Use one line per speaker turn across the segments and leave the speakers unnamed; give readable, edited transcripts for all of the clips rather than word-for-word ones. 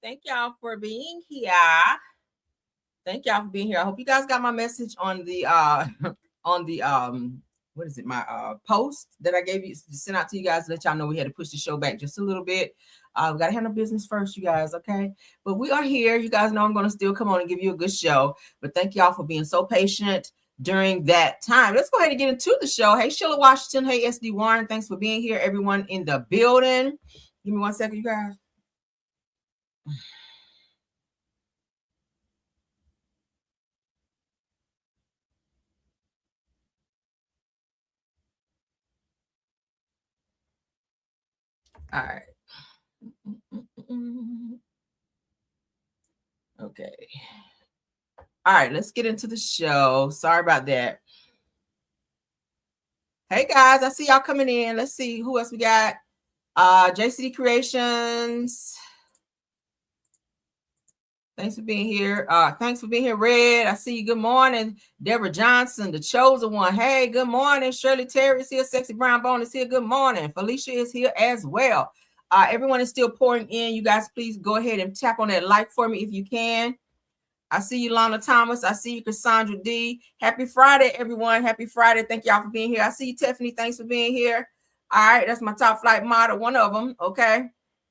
Thank y'all for being here. Thank y'all for being here. I hope you guys got my message on the on the what is it, my post that I gave you sent out to you guys to let y'all know we had to push the show back just a little bit. We gotta handle business first, you guys, okay? But we are here. You guys know I'm gonna still come on and give you a good show. But thank y'all for being so patient during that time. Let's go ahead and get into the show. Hey, Sheila Washington. Hey, SD Warren. Thanks for being here. Everyone in the building. Give me 1 second, you guys. All right. Okay. All right, let's get into the show. Sorry about that. Hey guys, I see y'all coming in. Let's see who else we got. JCD Creations. Thanks for being here. Thanks for being here, Red. I see you. Good morning. Deborah Johnson, the chosen one. Hey, good morning. Shirley Terry is here. Sexy Brown Bone is here. Good morning. Felicia is here as well. Everyone is still pouring in. You guys, please go ahead and tap on that like for me if you can. I see you, Lana Thomas. I see you, Cassandra D. Happy Friday, everyone. Happy Friday. Thank y'all for being here. I see you, Tiffany. Thanks for being here. All right, that's my top flight model, one of them. Okay.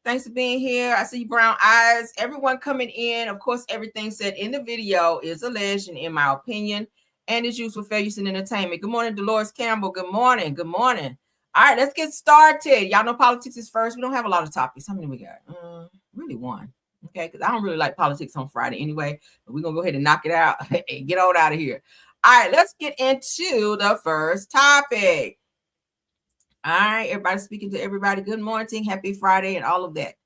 Thanks for being here. I see you, Brown Eyes. Everyone coming in. Of course, everything said in the video is alleged, and in my opinion, and is used for fair use and entertainment. Good morning, Dolores Campbell. Good morning. Good morning. All right, let's get started. Y'all know politics is first. We don't have a lot of topics. How many we got? Really one. Okay, because I don't really like politics on Friday anyway. But we're going to go ahead and knock it out and get on out of here. All right, let's get into the first topic. All right, everybody speaking to everybody. Good morning, happy Friday, and all of that.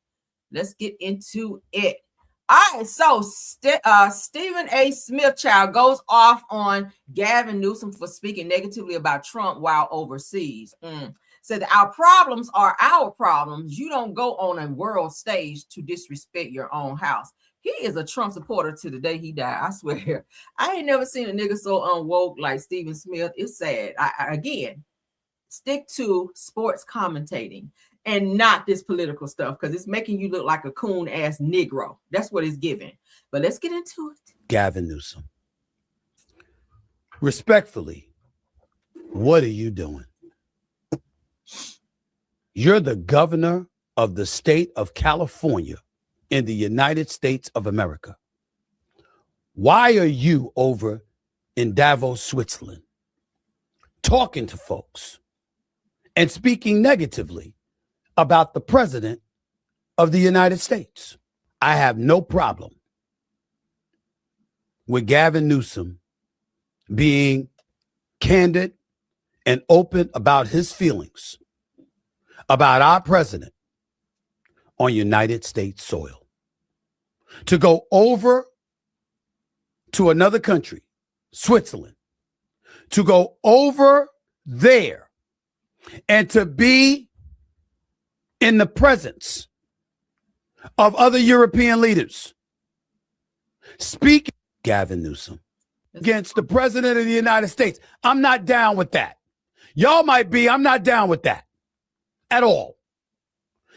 Let's get into it. All right, so Stephen A. Smithchild goes off on Gavin Newsom for speaking negatively about Trump while overseas. Said our problems are our problems. You don't go on a world stage to disrespect your own house. He is a Trump supporter to the day he died. I swear. I ain't never seen a nigga so unwoke like Stephen Smith. It's sad. Again, stick to sports commentating and not this political stuff because it's making you look like a coon-ass Negro. That's what it's giving. But let's get into it.
Gavin Newsom. Respectfully, what are you doing? You're the governor of the state of California in the United States of America. Why are you over in Davos, Switzerland, talking to folks and speaking negatively about the president of the United States? I have no problem with Gavin Newsom being candid and open about his feelings about our president on United States soil. To go over to another country, Switzerland, to go over there and to be in the presence of other European leaders, speaking Gavin Newsom against the president of the United States. I'm not down with that. Y'all might be. I'm not down with that at all.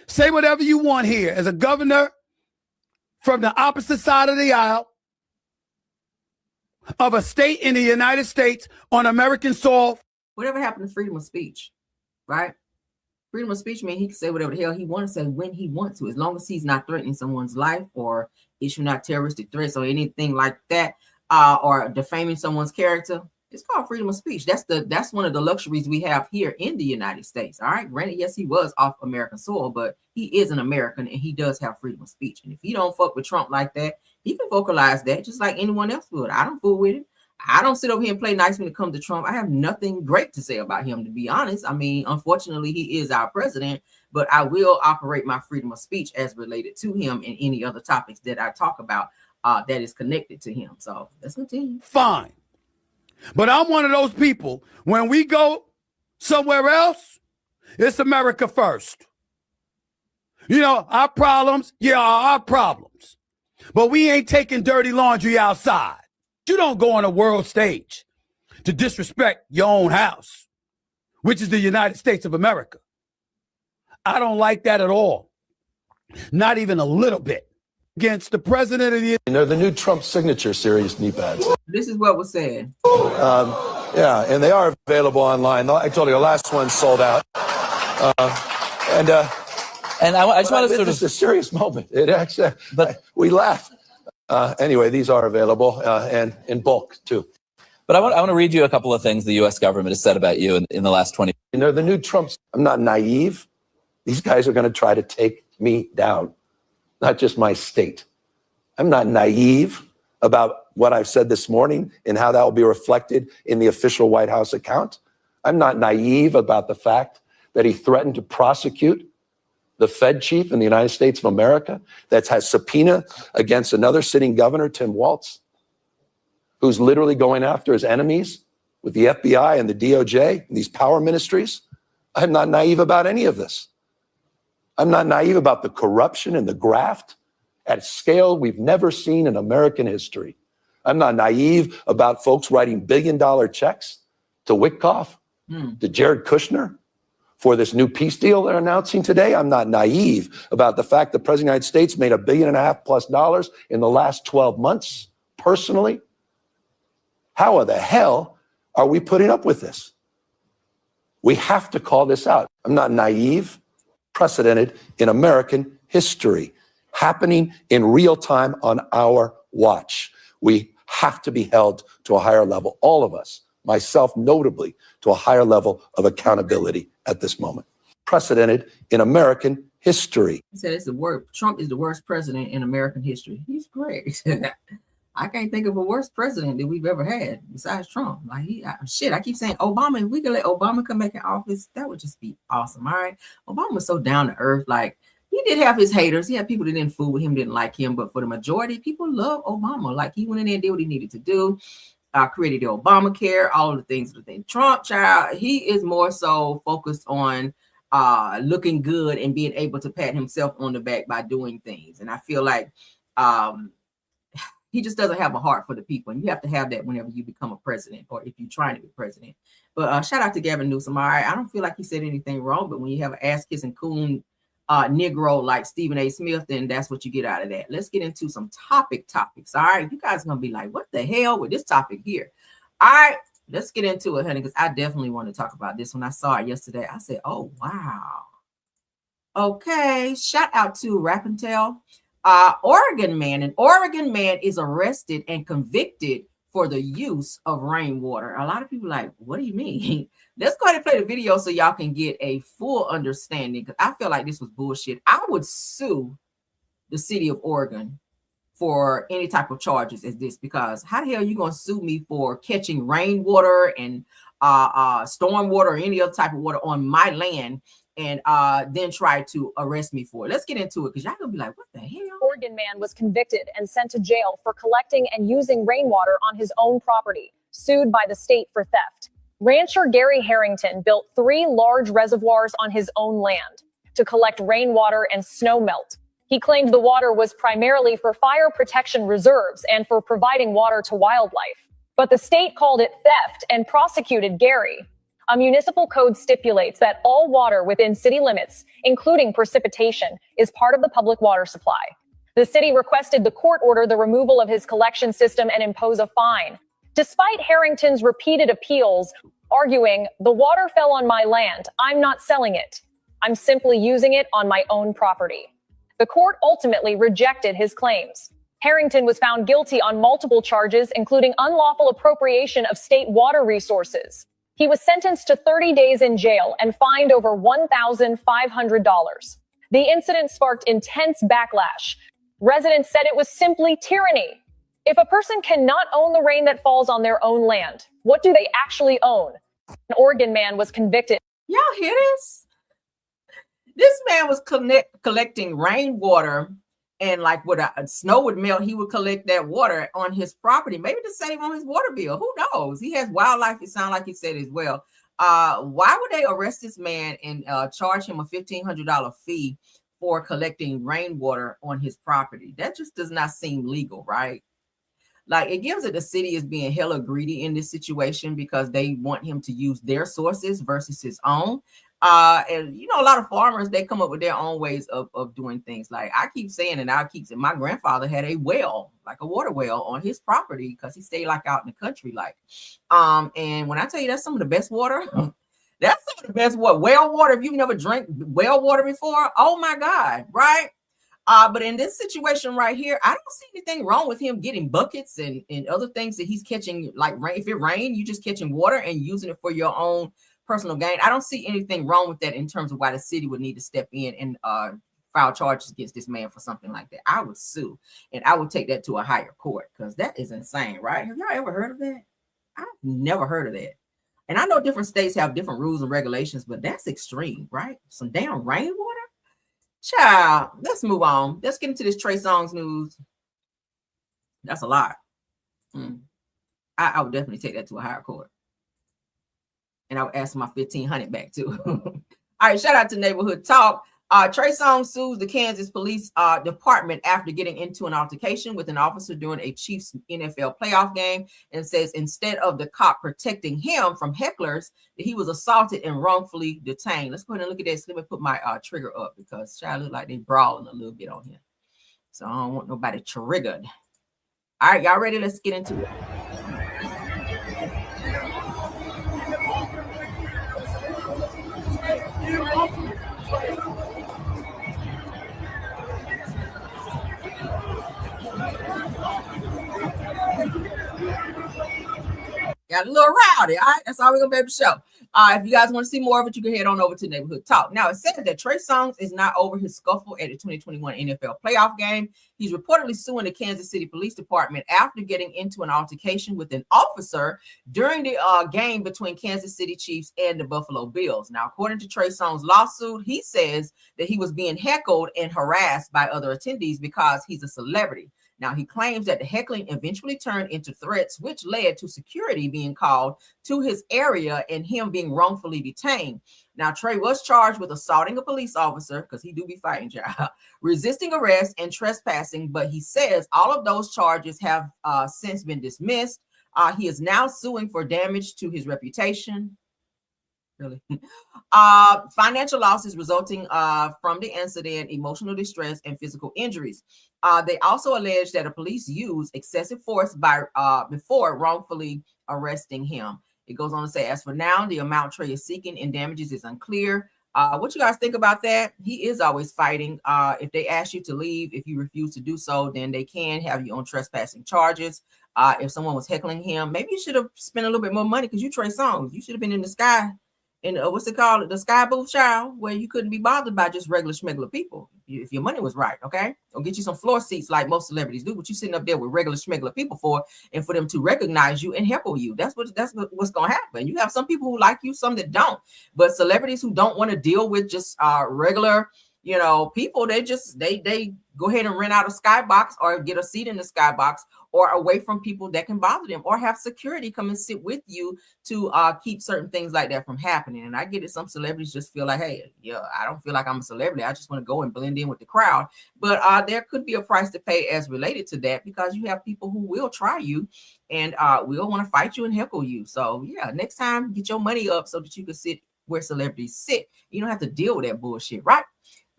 Say whatever you want here as a governor from the opposite side of the aisle of a state in the United States on American soil.
Whatever happened to freedom of speech, right? Freedom of speech means he can say whatever the hell he wants to say when he wants to, as long as he's not threatening someone's life or issuing out terroristic threats or anything like that, or defaming someone's character. It's called freedom of speech. That's one of the luxuries we have here in the United States. All right. Granted, yes, he was off American soil, but he is an American and he does have freedom of speech. And if he don't fuck with Trump like that, he can vocalize that just like anyone else would. I don't fool with him. I don't sit over here and play nice when it comes to Trump. I have nothing great to say about him, to be honest. I mean, unfortunately, he is our president, but I will operate my freedom of speech as related to him and any other topics that I talk about that is connected to him. So let's continue.
Fine. But I'm one of those people, when we go somewhere else, it's America first. You know, our problems, are our problems. But we ain't taking dirty laundry outside. You don't go on a world stage to disrespect your own house, which is the United States of America. I don't like that at all. Not even a little bit. against the president of the...
They're the new Trump signature series knee pads.
This is what was said.
Yeah, and they are available online. I told you the last one sold out. And I just want to sort of... It's a serious moment. It actually, but we laugh. Anyway, these are available and in bulk too.
But I want to read you a couple of things the U.S. government has said about you in the last 20.
And they're the new Trumps. I'm not naive. These guys are going to try to take me down, not just my state. I'm not naive about what I've said this morning and how that will be reflected in the official White House account. I'm not naive about the fact that he threatened to prosecute the Fed chief in the United States of America that has subpoena against another sitting governor, Tim Walz, who's literally going after his enemies with the FBI and the DOJ and these power ministries. I'm not naive about any of this. I'm not naive about the corruption and the graft at a scale we've never seen in American history. I'm not naive about folks writing billion-dollar checks to Witkoff, to Jared Kushner for this new peace deal they're announcing today. I'm not naive about the fact the President of the United States made $1.5 billion+ in the last 12 months personally. How the hell are we putting up with this? We have to call this out. I'm not naive, precedented in American history, happening in real time on our watch. We have to be held to a higher level, all of us, myself notably, to a higher level of accountability at this moment. Precedented in American history.
He said it's the worst. Trump is the worst president in American history. He's great. I can't think of a worse president that we've ever had besides Trump. Like I keep saying Obama. If we could let Obama come back in office, that would just be awesome. All right, Obama was so down to earth. Like he did have his haters. He had people that didn't fool with him, didn't like him, but for the majority, people love Obama. Like he went in there and did what he needed to do. Created the Obamacare, all of the things that they Trump child. He is more so focused on looking good and being able to pat himself on the back by doing things. And I feel like he just doesn't have a heart for the people. And you have to have that whenever you become a president or if you're trying to be president. But shout out to Gavin Newsom. All right. I don't feel like he said anything wrong, but when you have an ass-kissing coon Negro like Stephen A. Smith, then that's what you get out of that. Let's get into some topics. All right. You guys are going to be like, what the hell with this topic here? All right. Let's get into it, honey, because I definitely want to talk about this. When I saw it yesterday, I said, oh, wow. Okay. Shout out to Rapunzel. An Oregon man is arrested and convicted for the use of rainwater. A lot of people are like, what do you mean? Let's go ahead and play the video so y'all can get a full understanding, because I feel like this was bullshit. I would sue the city of Oregon for any type of charges as this, because how the hell are you going to sue me for catching rainwater and storm water or any other type of water on my land and then try to arrest me for it? Let's get into it, because y'all gonna be like, what the hell?
Oregon man was convicted and sent to jail for collecting and using rainwater on his own property, sued by the state for theft. Rancher Gary Harrington built 3 large reservoirs on his own land to collect rainwater and snow melt. He claimed the water was primarily for fire protection reserves and for providing water to wildlife. But the state called it theft and prosecuted Gary. A municipal code stipulates that all water within city limits, including precipitation, is part of the public water supply. The city requested the court order the removal of his collection system and impose a fine. Despite Harrington's repeated appeals, arguing, the water fell on my land, I'm not selling it. I'm simply using it on my own property. The court ultimately rejected his claims. Harrington was found guilty on multiple charges, including unlawful appropriation of state water resources. He was sentenced to 30 days in jail and fined over $1,500. The incident sparked intense backlash. Residents said it was simply tyranny. If a person cannot own the rain that falls on their own land, what do they actually own? An Oregon man was convicted.
Y'all hear this? This man was collecting rainwater, and like when snow would melt, he would collect that water on his property, maybe to save on his water bill. Who knows? He has wildlife, it sounds like he said as well. Why would they arrest this man and charge him a $1,500 fee for collecting rainwater on his property? That just does not seem legal, right? Like, it gives it the city is being hella greedy in this situation because they want him to use their sources versus his own. And you know, a lot of farmers, they come up with their own ways of doing things. Like I keep saying, and I keep saying, my grandfather had a well, like a water well on his property because he stayed like out in the country. Like, and when I tell you that's some of the best water, that's some of the best well water. If you've never drank well water before, oh my God, right? But in this situation right here, I don't see anything wrong with him getting buckets and other things that he's catching, like rain. If it rains, you just catching water and using it for your own personal gain. I don't see anything wrong with that in terms of why the city would need to step in and file charges against this man for something like that. I would sue, and I would take that to a higher court because that is insane, right? Have y'all ever heard of that? I've never heard of that. And I know different states have different rules and regulations, but that's extreme, right? Some damn rainwater. Child, let's move on. Let's get into this Trey Songz news. That's a lot. I would definitely take that to a higher court. And I would ask for my $1,500 back too. All right, shout out to Neighborhood Talk. Trey Songz sues the Kansas Police Department after getting into an altercation with an officer during a Chiefs NFL playoff game, and says instead of the cop protecting him from hecklers, that he was assaulted and wrongfully detained. Let's go ahead and look at this. Let me put my trigger up because child look like they brawling a little bit on here. So I don't want nobody triggered. All right, y'all ready? Let's get into it. Got a little rowdy, all right? That's all we're gonna be able to show. If you guys want to see more of it, you can head on over to Neighborhood Talk. Now, it said that Trey Songz is not over his scuffle at the 2021 NFL playoff game. He's reportedly suing the Kansas City Police Department after getting into an altercation with an officer during the game between Kansas City Chiefs and the Buffalo Bills. Now, according to Trey Songz' lawsuit, he says that he was being heckled and harassed by other attendees because he's a celebrity. Now, he claims that the heckling eventually turned into threats, which led to security being called to his area and him being wrongfully detained. Now, Trey was charged with assaulting a police officer, because he do be fighting, child, resisting arrest and trespassing, but he says all of those charges have since been dismissed. He is now suing for damage to his reputation. Really? Financial losses resulting from the incident, emotional distress, and physical injuries. They also allege that the police used excessive force before wrongfully arresting him. It goes on to say, as for now, the amount Trey is seeking in damages is unclear. What you guys think about that? He is always fighting. If they ask you to leave, if you refuse to do so, then they can have you on trespassing charges. If someone was heckling him, maybe you should have spent a little bit more money because you Trey Songz. You should have been in the sky. And what's it called? The sky booth, child, where you couldn't be bothered by just regular schmegular people if your money was right, okay? Or get you some floor seats like most celebrities do, but you sitting up there with regular schmegular people for, and for them to recognize you and heckle you. That's what's going to happen. You have some people who like you, some that don't. But celebrities who don't want to deal with just regular, you know, people, they go ahead and rent out a skybox or get a seat in the skybox or away from people that can bother them, or have security come and sit with you to keep certain things like that from happening. And I get it. Some celebrities just feel like, hey, yeah, I don't feel like I'm a celebrity. I just want to go and blend in with the crowd. But there could be a price to pay as related to that, because you have people who will try you and will want to fight you and heckle you. So yeah, next time, get your money up so that you can sit where celebrities sit. You don't have to deal with that bullshit, right?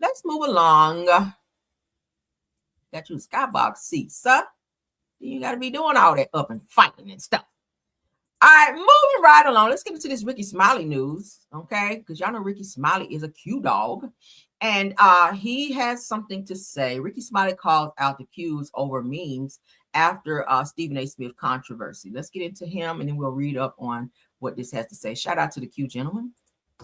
Let's move along. Got you a skybox seat, sir. You got to be doing all that up and fighting and stuff. All right, moving right along. Let's get into this Ricky Smiley news, okay? Because y'all know Ricky Smiley is a Q dog, and he has something to say. Ricky Smiley calls out the Qs over memes after Stephen A. Smith controversy. Let's get into him, and then we'll read up on what this has to say. Shout out to the Q gentleman.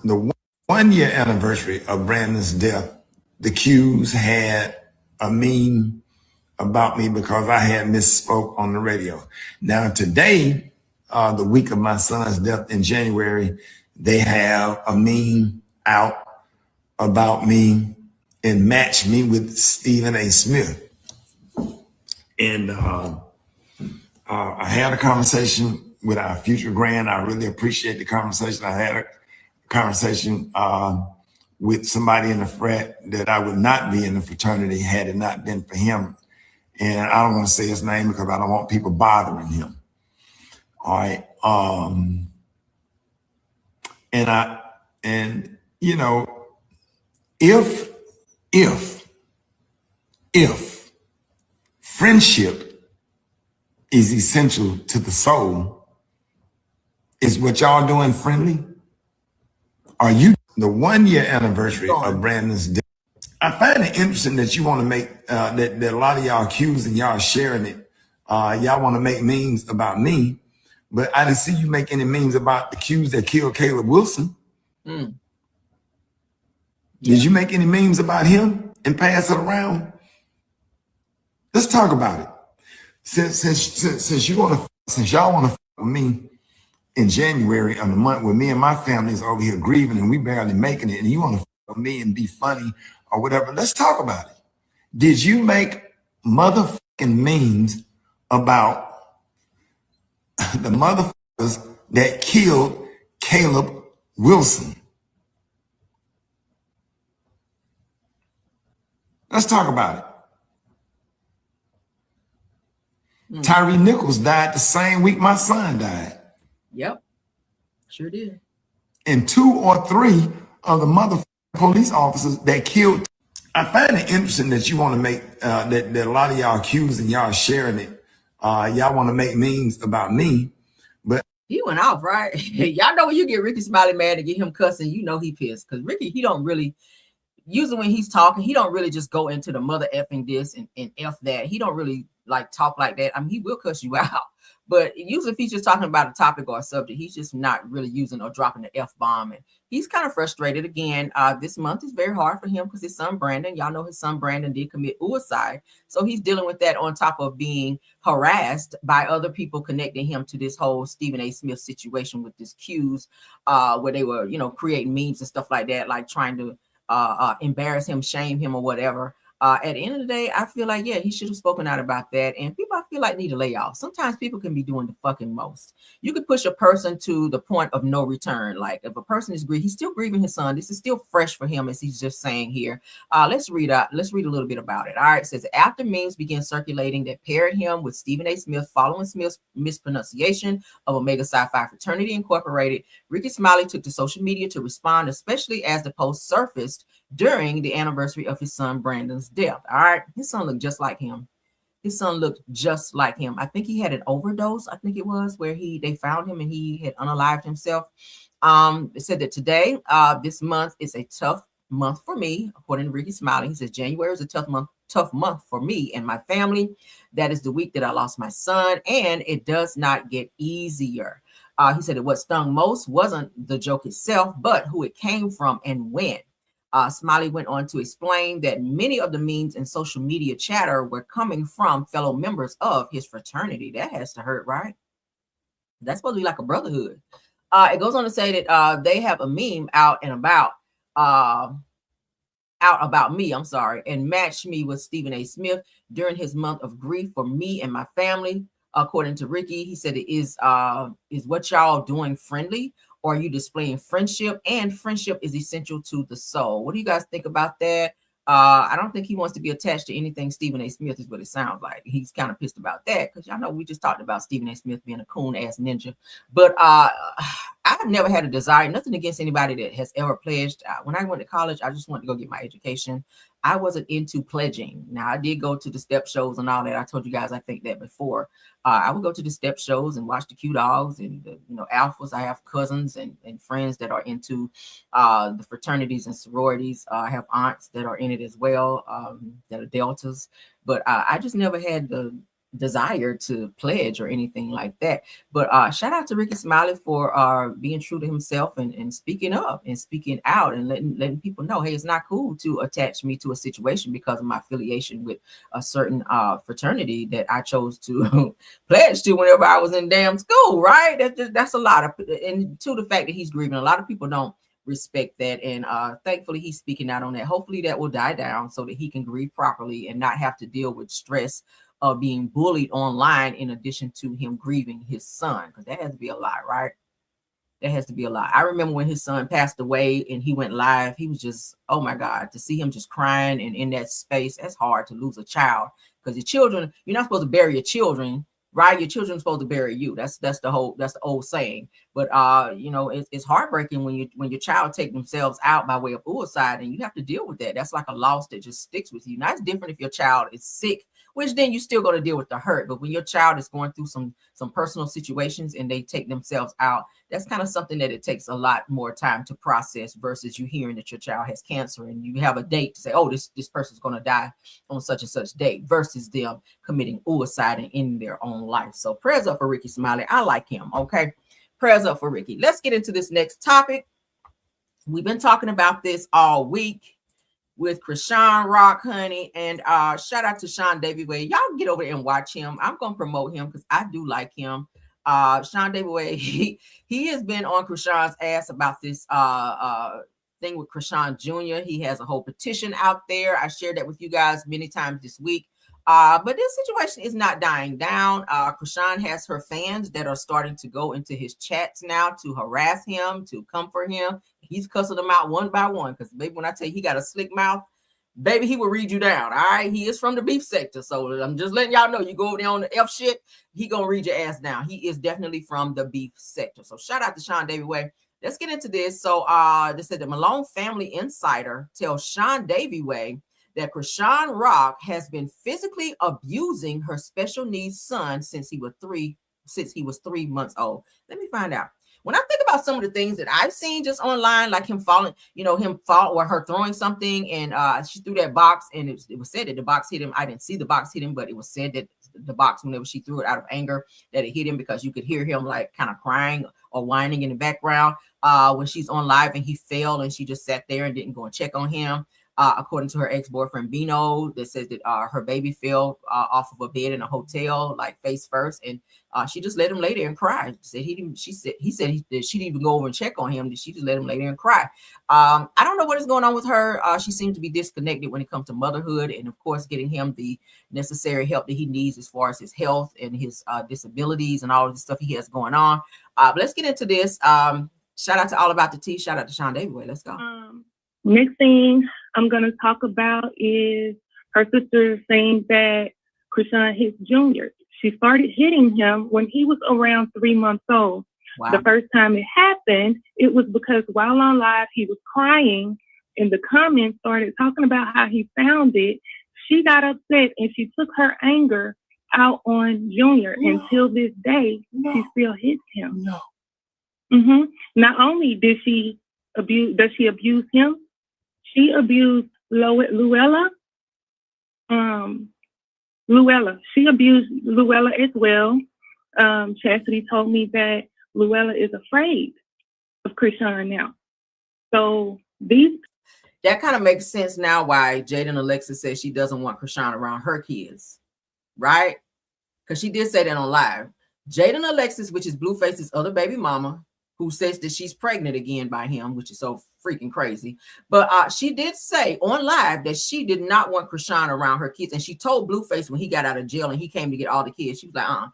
The 1 year anniversary of Brandon's death, the Qs had a meme about me because I had misspoke on the radio. Now today, the week of my son's death in January, they have a meme out about me and match me with Stephen A. Smith. And I had a conversation with our future grand. I really appreciate the conversation. I had a conversation with somebody in the frat that I would not be in the fraternity had it not been for him. And I don't want to say his name because I don't want people bothering him. All right. And you know, if friendship is essential to the soul, is what y'all doing friendly? Are you the 1 year anniversary of Brandon's death? I find it interesting that you want to make that a lot of y'all accused and y'all sharing it. Y'all want to make memes about me, but I didn't see you make any memes about the accused that killed Caleb Wilson.
Mm.
Did you make any memes about him and pass it around? Let's talk about it. Since y'all want to with me in January of the month when me and my family is over here grieving and we barely making it, and you want to with me and be funny or whatever, let's talk about it. Did you make motherfucking memes about the motherfuckers that killed Caleb Wilson? Let's talk about it. Tyree Nichols died the same week my son died.
Yep, sure did.
And 2 or 3 of the motherfucking police officers that killed. I find it interesting that you want to make that a lot of y'all accused and y'all sharing it. Y'all want to make memes about me, but
he went off, right? Y'all know when you get Ricky Smiley mad and get him cussing, you know he pissed, because Ricky, he don't really, usually when he's talking, he don't really just go into the mother effing this and F that. He don't really like talk like that. I mean, he will cuss you out, but usually if he's just talking about a topic or a subject, he's just not really using or dropping the F-bomb. And he's kind of frustrated again. This month is very hard for him because his son Brandon, y'all know his son Brandon did commit suicide. So he's dealing with that on top of being harassed by other people connecting him to this whole Stephen A. Smith situation with this Q's, where they were, you know, creating memes and stuff like that, like trying to embarrass him, shame him, or whatever. At the end of the day, I feel like, yeah, he should have spoken out about that. And people, I feel like, need to lay off. Sometimes people can be doing the fucking most. You could push a person to the point of no return. Like if a person is grieving, he's still grieving his son. This is still fresh for him, as he's just saying here. Let's read a little bit about it. All right, it says, after memes began circulating that paired him with Stephen A. Smith following Smith's mispronunciation of Omega Psi Phi Fraternity Incorporated, Ricky Smiley took to social media to respond, especially as the post surfaced during the anniversary of his son Brandon's death. All right, his son looked just like him. His son looked just like him. I think he had an overdose. I think it was where they found him and he had unalived himself. It said that today, this month is a tough month for me, according to Ricky Smiley. He says January is a tough month for me and my family. That is the week that I lost my son, and it does not get easier. He said that what stung most wasn't the joke itself, but who it came from and when. Smiley went on to explain that many of the memes and social media chatter were coming from fellow members of his fraternity. That has to hurt, right? That's supposed to be like a brotherhood. It goes on to say that they have a meme out about me, and matched me with Stephen A. Smith during his month of grief for me and my family. According to Ricky, he said, is what y'all doing friendly? Or are you displaying friendship? And friendship is essential to the soul. What do you guys think about that? I don't think he wants to be attached to anything Stephen A. Smith is what it sounds like. He's kind of pissed about that because y'all know we just talked about Stephen A. Smith being a coon-ass ninja. But I've never had a desire, nothing against anybody that has ever pledged. When I went to college, I just wanted to go get my education. I wasn't into pledging. Now, I did go to the step shows and all that. I told you guys, I think that before. I would go to the step shows and watch the Q Dogs and the, alphas. I have cousins and friends that are into the fraternities and sororities. I have aunts that are in it as well, that are deltas. But I just never had the desire to pledge or anything like that. But shout out to Ricky Smiley for being true to himself and speaking up and speaking out and letting people know, hey, it's not cool to attach me to a situation because of my affiliation with a certain fraternity that I chose to pledge to whenever I was in damn school, right? That's a lot of, and to the fact that he's grieving, a lot of people don't respect that, and thankfully he's speaking out on that. Hopefully that will die down so that he can grieve properly and not have to deal with stress of being bullied online, in addition to him grieving his son, because that has to be a lot, right? That has to be a lot. I remember when his son passed away and he went live, he was just, oh my God, to see him just crying and in that space. That's hard to lose a child, because your children, you're not supposed to bury your children, right? Your children are supposed to bury you. That's the old saying. But you know, it's heartbreaking when your child take themselves out by way of suicide, and you have to deal with that. That's like a loss that just sticks with you. Now it's different if your child is sick, which then you still got to deal with the hurt. But when your child is going through some personal situations and they take themselves out, that's kind of something that it takes a lot more time to process versus you hearing that your child has cancer and you have a date to say, oh, this person's going to die on such and such date, versus them committing suicide and ending their own life. So prayers up for Ricky Smiley. I like him. Okay. Prayers up for Ricky. Let's get into this next topic. We've been talking about this all week with Krishan Rock, honey, and shout out to Sean Davy Way. Y'all get over there and watch him. I'm gonna promote him because I do like him. Sean Davy Way, he has been on Krishan's ass about this thing with Krishan Jr. He has a whole petition out there. I shared that with you guys many times this week. But this situation is not dying down. Krishan has her fans that are starting to go into his chats now to harass him, to comfort him. He's cussing them out one by one because, baby, when I tell you he got a slick mouth, baby, he will read you down. All right, he is from the beef sector, so I'm just letting y'all know. You go over there on the F shit, he gonna read your ass down. He is definitely from the beef sector. So shout out to Sean Davy Way. Let's get into this. So they said the Malone family insider tells Sean Davy Way that Krishan Rock has been physically abusing her special needs son since he was 3 months old. Let me find out. When I think about some of the things that I've seen just online, like him falling, him fall or her throwing something, and she threw that box, and it was said that the box hit him. I didn't see the box hit him, but it was said that the box, whenever she threw it out of anger, that it hit him because you could hear him like kind of crying or whining in the background when she's on live, and he fell, and she just sat there and didn't go and check on him. According to her ex-boyfriend Bino, that says that her baby fell off of a bed in a hotel, like face first, and she just let him lay there and cry. He said she didn't even go over and check on him. She just let him lay there and cry. I don't know what is going on with her. She seems to be disconnected when it comes to motherhood, and of course, getting him the necessary help that he needs as far as his health and his disabilities and all of the stuff he has going on. But let's get into this. Shout out to All About the Tea. Shout out to Sean Davy Way. Let's go.
Next thing I'm going to talk about is her sister saying that Krishan hits Junior. She started hitting him when he was around 3 months old. Wow. The first time it happened, it was because while on live, he was crying, and the comments started talking about how he found it. She got upset, and she took her anger out on Junior. No. Until this day, no. She still hits him.
No.
Mm-hmm. Not only does she abuse him, she abused Luella. She abused Luella as well. Chastity told me that Luella is afraid of Krishan now. So
that kind of makes sense now why Jaden Alexis says she doesn't want Krishan around her kids, right? Because she did say that on live. Jaden Alexis, which is Blueface's other baby mama, who says that she's pregnant again by him, which is so freaking crazy. But she did say on live that she did not want Krishan around her kids. And she told Blueface when he got out of jail and he came to get all the kids, she was like,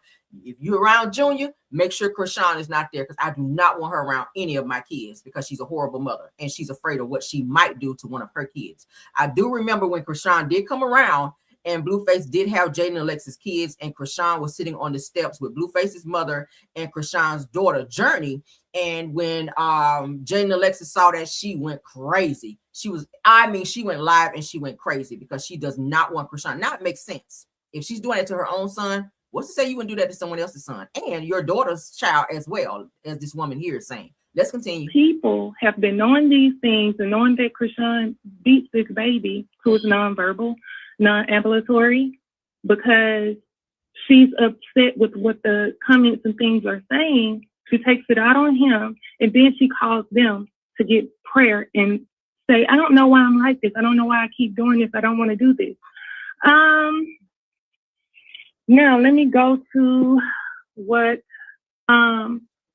if you're around Junior, make sure Krishan is not there, because I do not want her around any of my kids, because she's a horrible mother and she's afraid of what she might do to one of her kids. I do remember when Krishan did come around and Blueface did have Jaden Alexis' kids, and Krishan was sitting on the steps with Blueface's mother and Krishan's daughter, Journey. And when Jaden Alexis saw that, she went crazy. She went live and she went crazy because she does not want Krishan. Now it makes sense. If she's doing it to her own son, what's to say you wouldn't do that to someone else's son and your daughter's child as well, as this woman here is saying. Let's continue.
People have been knowing these things and knowing that Krishan beats this baby, who is nonverbal, non-ambulatory, because she's upset with what the comments and things are saying. She takes it out on him, and then she calls them to get prayer and say, I don't know why I'm like this. I don't know why I keep doing this. I don't want to do this. Now let me go to what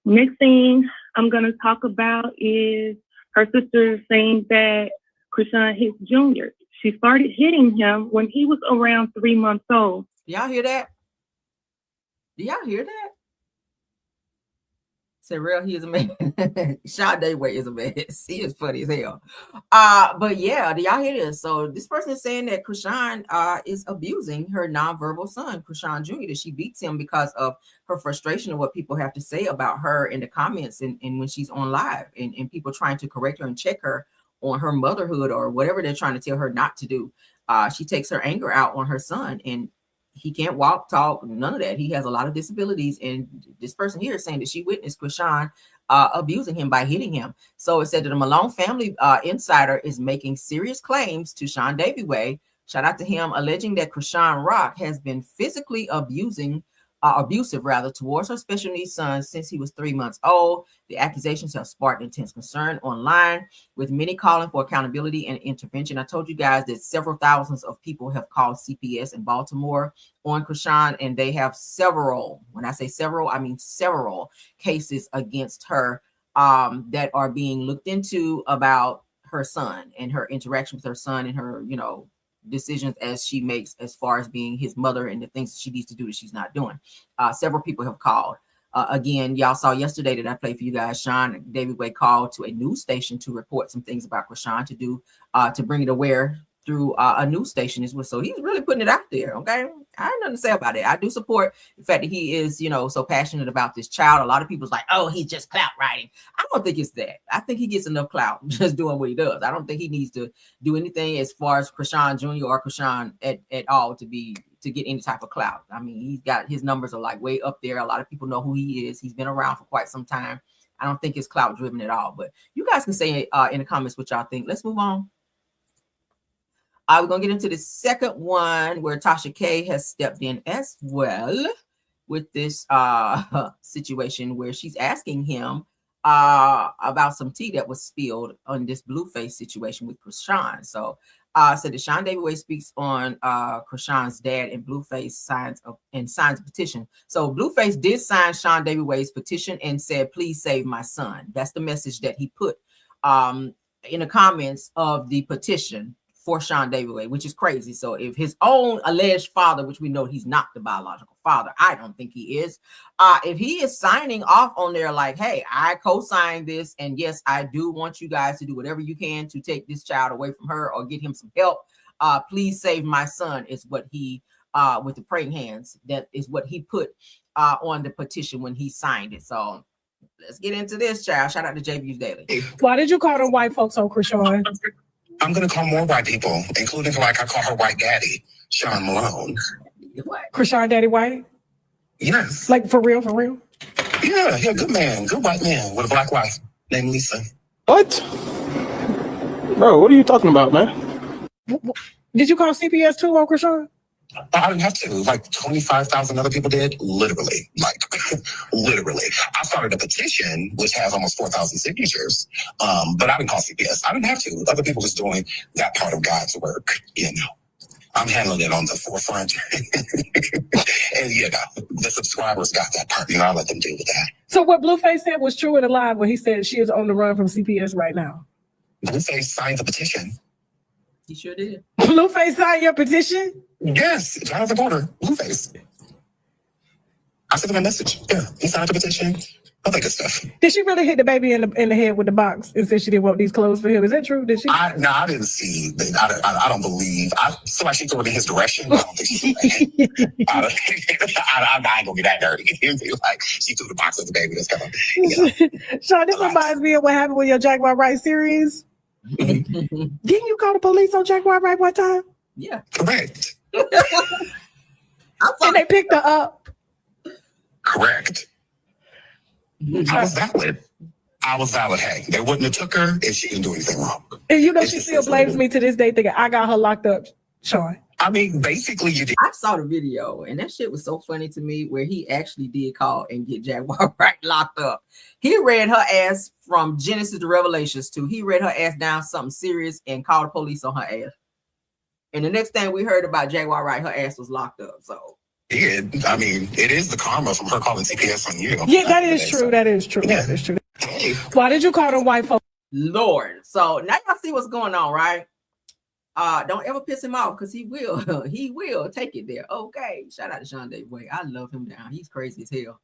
next thing I'm going to talk about is her sister saying that Krishan hits Junior. She started hitting him when he was around 3 months old.
Y'all hear that? Do y'all hear that? Say real, he is a man. Sean Dayway is a man. He is funny as hell. But yeah, do y'all hear this? So this person is saying that Krishan is abusing her nonverbal son, Krishan Jr., that she beats him because of her frustration of what people have to say about her in the comments and when she's on live and people trying to correct her and check her on her motherhood or whatever they're trying to tell her not to do. She takes her anger out on her son, and he can't walk, talk, none of that. He has a lot of disabilities. And this person here is saying that she witnessed Krishan abusing him by hitting him. So it said that the Malone family insider is making serious claims to Sean Daviway. Shout out to him, alleging that Krishan Rock has been physically abusive towards her special needs son since he was 3 months old. The accusations have sparked intense concern online, with many calling for accountability and intervention. I told you guys that several thousands of people have called CPS in Baltimore on Krishan, and they have several, when I say several, I mean several cases against her that are being looked into about her son and her interaction with her son and her, decisions as she makes as far as being his mother and the things that she needs to do that she's not doing. Several people have called. Again, y'all saw yesterday that I played for you guys. Sean Daviway called to a news station to report some things about Krishan to bring it aware through a news station as well. So he's really putting it out there. Okay, I have nothing to say about it. I do support the fact that he is, so passionate about this child. A lot of people's like, oh, he's just clout writing. I don't think it's that. I think he gets enough clout just doing what he does. I don't think he needs to do anything as far as Krishan Jr. or Krishan at all to get any type of clout. I mean, he's got his numbers are like way up there. A lot of people know who he is. He's been around for quite some time. I don't think it's clout driven at all. But you guys can say in the comments what y'all think. Let's move on. We're going to get into the second one where Tasha K has stepped in as well with this situation where she's asking him about some tea that was spilled on this Blueface situation with Krishan. So that Sean Daviway speaks on Krishan's dad, and Blueface signs a petition. So Blueface did sign Sean Daviway's petition and said, please save my son. That's the message that he put in the comments of the petition for Sean Daviway, which is crazy. So if his own alleged father, which we know he's not the biological father, I don't think he is, if he is signing off on there like, hey, I co-signed this, and yes, I do want you guys to do whatever you can to take this child away from her or get him some help, please save my son, is what he with the praying hands, that is what he put on the petition when he signed it. So let's get into this, child. Shout out to JB's Daily.
Why did you call them white folks on Krishan?
I'm going to call more white people, including like I call her white daddy, Sean Malone.
What?
Krishan Daddy White?
Yes.
Like for real, for real?
Yeah, good man, good white man with a black wife named Lisa.
What? Bro, what are you talking about, man?
Did you call CPS too on Krishan?
I didn't have to. Like 25,000 other people did. Literally. Literally. I started a petition, which has almost 4,000 signatures. But I didn't call CPS. I didn't have to. Other people just doing that part of God's work, I'm handling it on the forefront. And, the subscribers got that part. I let them deal with that.
So what Blueface said was true in the live when he said she is on the run from CPS right now?
Blueface signed the petition.
He sure did.
Blueface signed your petition?
Yes, Jonathan Porter, Blueface. I sent him a message. Yeah, he signed the petition. All that good stuff.
Did she really hit the baby in the head with the box and said she didn't want these clothes for him? Is that true? Did she?
I didn't see. I don't believe. I feel like she threw it in his direction. But I don't think she. I ain't gonna get that dirty. Like she threw the box at the baby. That's kind of.
Sean, this reminds me of what happened with your Jaguar Wright series. Didn't you call the police on Jaguar Wright one time?
Yeah.
Correct.
And they picked her up.
Correct. I was valid. Hey, they wouldn't have took her if she didn't do anything wrong.
And she still blames me to this day thinking I got her locked up, Sean.
I mean, basically you did.
I saw the video and that shit was so funny to me where he actually did call and get Jaguar Wright locked up. He read her ass from Genesis to Revelations too. He read her ass down something serious and called the police on her ass. And the next thing we heard about Jaguar Wright, her ass was locked up. So
I mean, it is the karma from her calling CPS on you.
Yeah, that is true. That is true. Yeah. That is true. Why did you call them white folks?
Lord. So now y'all see what's going on, right? Don't ever piss him off because he will take it there. Okay. Shout out to Sean Daviway. I love him down. He's crazy as hell.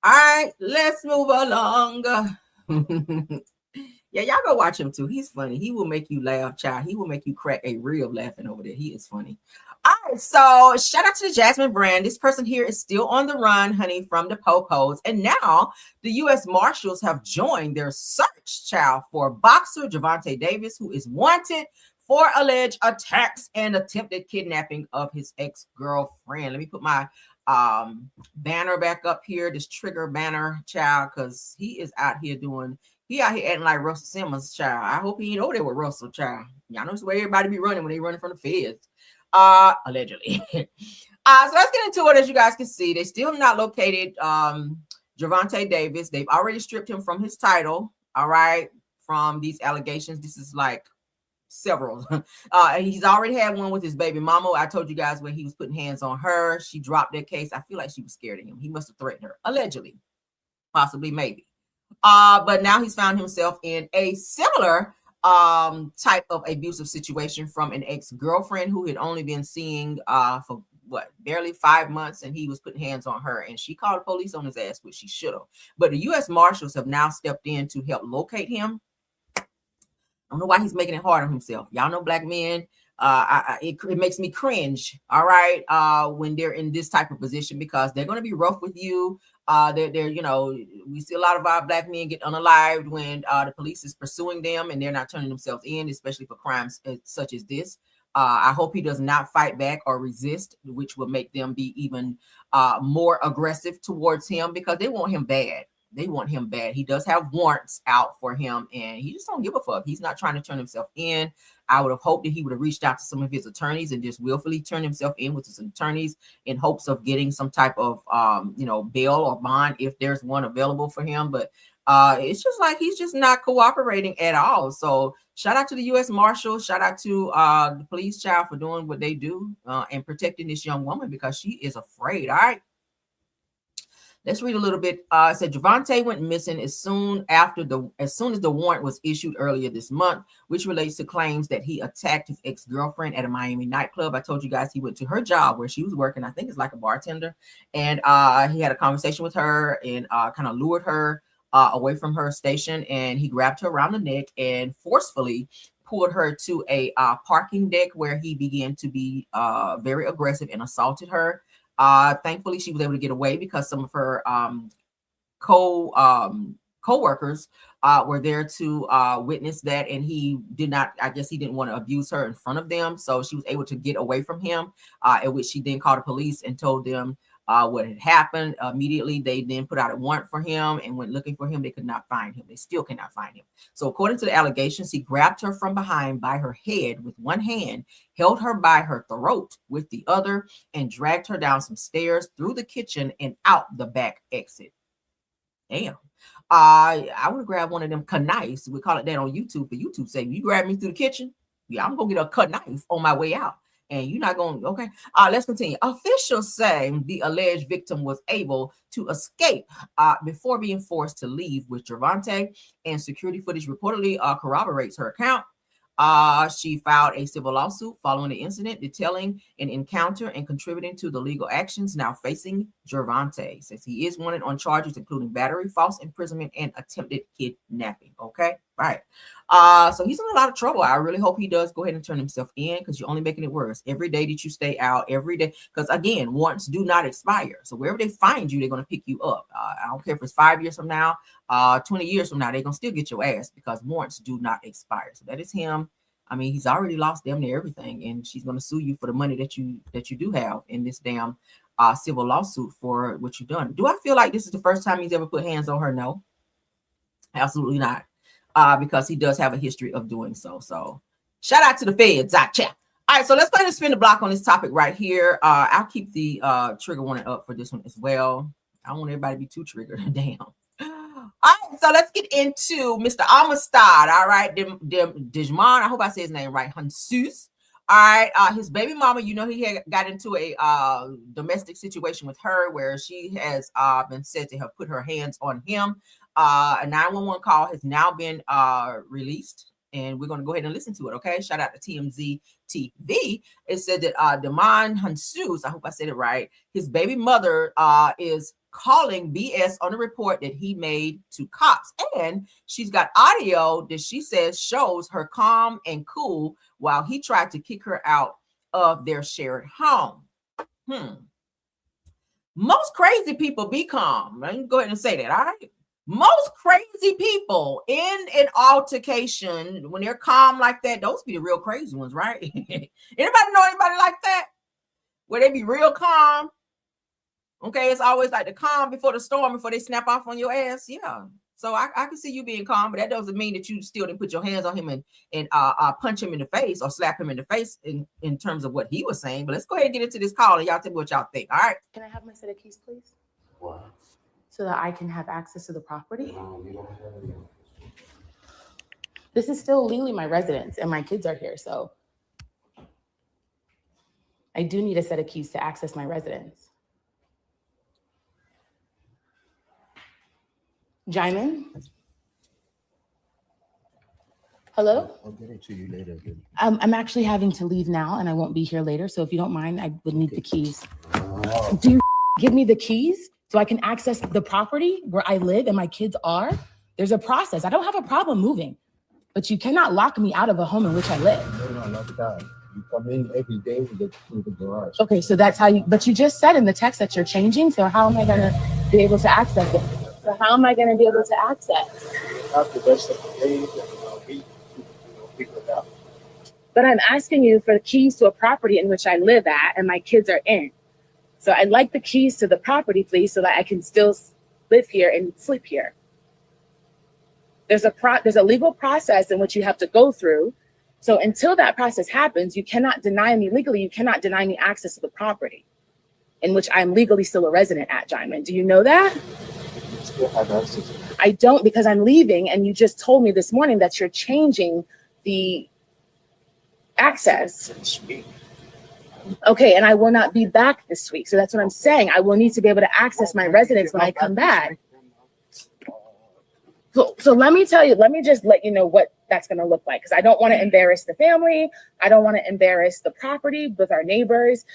All right, let's move along. Yeah, y'all go watch him too. He's funny. He will make you laugh, child. He will make you crack a rib laughing over there. He is funny. All right, so shout out to the Jasmine brand. This person here is still on the run, honey, from the po-pos. And now the U.S. Marshals have joined their search, child, for boxer Gervonta Davis, who is wanted for alleged attacks and attempted kidnapping of his ex-girlfriend. Let me put my banner back up here, this trigger banner, child, because he is out here doing... He out here acting like Russell Simmons, child. I hope he ain't over there with Russell, child. Y'all know it's the way everybody be running when they running from the feds. Allegedly. So let's get into it. As you guys can see, they still have not located Gervonta Davis. They've already stripped him from his title, all right, from these allegations. This is like several. He's already had one with his baby mama. I told you guys when he was putting hands on her. She dropped that case. I feel like she was scared of him. He must have threatened her, allegedly, possibly, maybe. But now he's found himself in a similar type of abusive situation from an ex-girlfriend who had only been seeing for barely 5 months, and he was putting hands on her, and she called the police on his ass, which she should have. But the U.S. Marshals have now stepped in to help locate him. I don't know why he's making it hard on himself. Y'all know black men. It makes me cringe, all right, when they're in this type of position, because they're going to be rough with you. They're, you know, we see a lot of our black men get unalived when the police is pursuing them and they're not turning themselves in, especially for crimes such as this. I hope he does not fight back or resist, which will make them be even more aggressive towards him, because they want him bad. They want him bad. He does have warrants out for him, and he just don't give a fuck. He's not trying to turn himself in. I would have hoped that he would have reached out to some of his attorneys and just willfully turned himself in with his attorneys in hopes of getting some type of, bail or bond if there's one available for him. But it's just like he's just not cooperating at all. So shout out to the U.S. Marshals. Shout out to the police, child, for doing what they do and protecting this young woman, because she is afraid. All right. Let's read a little bit. It said Gervonta went missing as soon as the warrant was issued earlier this month, which relates to claims that he attacked his ex-girlfriend at a Miami nightclub. I told you guys he went to her job where she was working. I think it's like a bartender, and he had a conversation with her and kind of lured her away from her station, and he grabbed her around the neck and forcefully pulled her to a parking deck where he began to be very aggressive and assaulted her. Thankfully, she was able to get away because some of her co-workers were there to witness that, and he did not, I guess he didn't want to abuse her in front of them, so she was able to get away from him, at which she then called the police and told them what had happened. Immediately, they then put out a warrant for him and went looking for him. They could not find him. They still cannot find him. So according to the allegations, he grabbed her from behind by her head with one hand, held her by her throat with the other, and dragged her down some stairs, through the kitchen, and out the back exit. Damn. I would have grabbed one of them knives. We call it that on YouTube for YouTube sake. You grab me through the kitchen, yeah, I'm going to get a knife on my way out. And you're not going, okay. Let's continue. Officials say the alleged victim was able to escape before being forced to leave with Gervonta, and security footage reportedly corroborates her account. She filed a civil lawsuit following the incident, detailing an encounter and contributing to the legal actions now facing Gervonta. Says he is wanted on charges including battery, false imprisonment, and attempted kidnapping. Okay, right. So he's in a lot of trouble. I really hope he does go ahead and turn himself in, because you're only making it worse every day that you stay out, every day. Because again, warrants do not expire. So wherever they find you, they're going to pick you up. I don't care if it's 5 years from now, 20 years from now, they're going to still get your ass, because warrants do not expire. So that is him. I mean, he's already lost damn near everything, and she's going to sue you for the money that you do have in this damn civil lawsuit for what you've done. Do I feel like this is the first time he's ever put hands on her? No, absolutely not. Because he does have a history of doing so. So shout out to the feds. All right, so let's go ahead and spin the block on this topic right here. I'll keep the trigger warning up for this one as well. I don't want everybody to be too triggered. Damn. All right, so let's get into Mr. Amistad. All right, Dejman, I hope I say his name right. Hansus. All right, his baby mama, you know, he had got into a domestic situation with her where she has been said to have put her hands on him. A 911 call has now been released, and we're going to go ahead and listen to it. Okay, shout out to TMZ TV. It said that Dejman Hansus, I hope I said it right, his baby mother is calling BS on the report that he made to cops. And she's got audio that she says shows her calm and cool while he tried to kick her out of their shared home. Most crazy people be calm. I can go ahead and say that, all right? Most crazy people in an altercation, when they're calm like that, those be the real crazy ones, right? Anybody know anybody like that? Where they be real calm? Okay, it's always like the calm before the storm, before they snap off on your ass. Yeah. So I can see you being calm, but that doesn't mean that you still didn't put your hands on him and punch him in the face or slap him in the face in terms of what he was saying. But let's go ahead and get into this call and y'all tell me what y'all think. All right.
Can I have my set of keys, please?
Why?
So that I can have access to the property.
You don't have any.
This is still legally my residence and my kids are here. So I do need a set of keys to access my residence. Jaimin? Hello?
I'll get it to you later.
I'm actually having to leave now and I won't be here later. So if you don't mind, I would need the keys. Do you give me the keys so I can access the property where I live and my kids are? There's a process. I don't have a problem moving, but you cannot lock me out of a home in which I live.
No, not that. You come in every day with the garage.
Okay, so that's how you, but you just said in the text that you're changing. So how am I going to be able to access it? So how am I going to be able to access?
Not the rest of the days and week to figure it out.
But I'm asking you for the keys to a property in which I live at and my kids are in. So I'd like the keys to the property, please, so that I can still live here and sleep here. There's a legal process in which you have to go through. So until that process happens, you cannot deny me legally. You cannot deny me access to the property in which I'm legally still a resident at, Jaimin. Do you know that?
You still have access.
I don't, because I'm leaving and you just told me this morning that you're changing the access.
This week.
Okay, and I will not be back this week. So that's what I'm saying. I will need to be able to access my residence when I come back. So let me just let you know what that's going to look like, because I don't want to embarrass the family. I don't want to embarrass the property with our neighbors.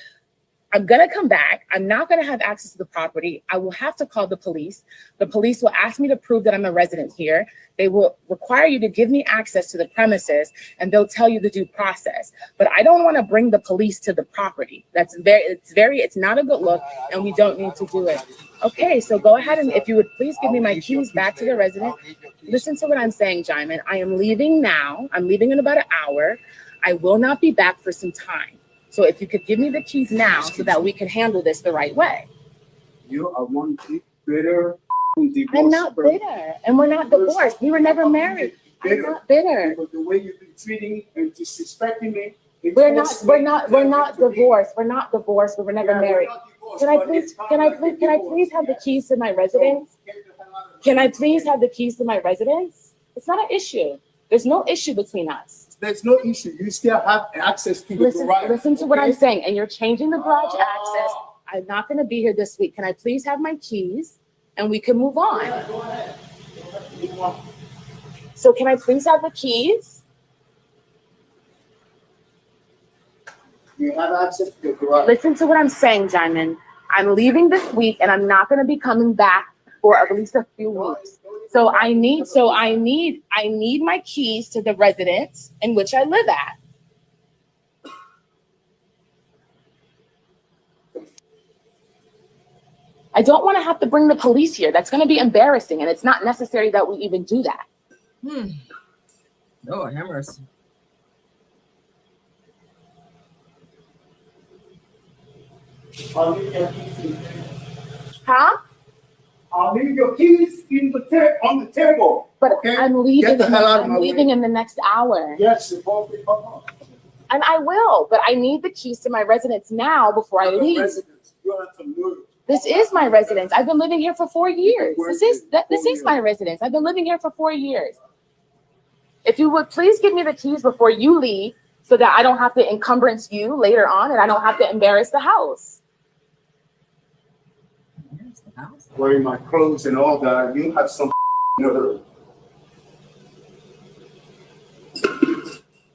I'm going to come back. I'm not going to have access to the property. I will have to call the police. The police will ask me to prove that I'm a resident here. They will require you to give me access to the premises, and they'll tell you the due process. But I don't want to bring the police to the property. It's not a good look, and we don't need to do it. Okay, so go ahead, and if you would please give me my keys back to the resident. Listen to what I'm saying, Jaimin. I am leaving now. I'm leaving in about an hour. I will not be back for some time. So if you could give me the keys now so that we can handle this the right way.
You are one bitter.
I'm not bitter, and we're not divorced. We were never married. I'm not bitter.
But the way you've been treating and disrespecting me.
We're not divorced. We're not divorced. We were never married. Can I please have the keys to my residence? Can I please have the keys to my residence? It's not an issue. There's no issue between us.
There's no issue. You still have access to the garage.
Listen to what I'm saying. And you're changing the garage access. I'm not going to be here this week. Can I please have my keys and we can move on?
Go ahead.
So can I please have the keys?
You have access to the garage.
Listen to what I'm saying, Jaimin. I'm leaving this week and I'm not going to be coming back for at least a few weeks. So I need my keys to the residence in which I live at. I don't want to have to bring the police here. That's going to be embarrassing, and it's not necessary that we even do that.
Lord have mercy.
Huh?
I'll leave your keys on the table.
But
okay?
I'm leaving.
Get the hell out of my
I'm leaving
way.
in the next hour.
Yes, you won't be home.
And I will, but I need the keys to my residence now before I leave.
You have to move.
This is my residence. I've been living here for 4 years. This is my residence. I've been living here for 4 years. If you would please give me the keys before you leave, so that I don't have to encumbrance you later on, and I don't have to embarrass the house.
Wearing my clothes and all that. You have some nerve.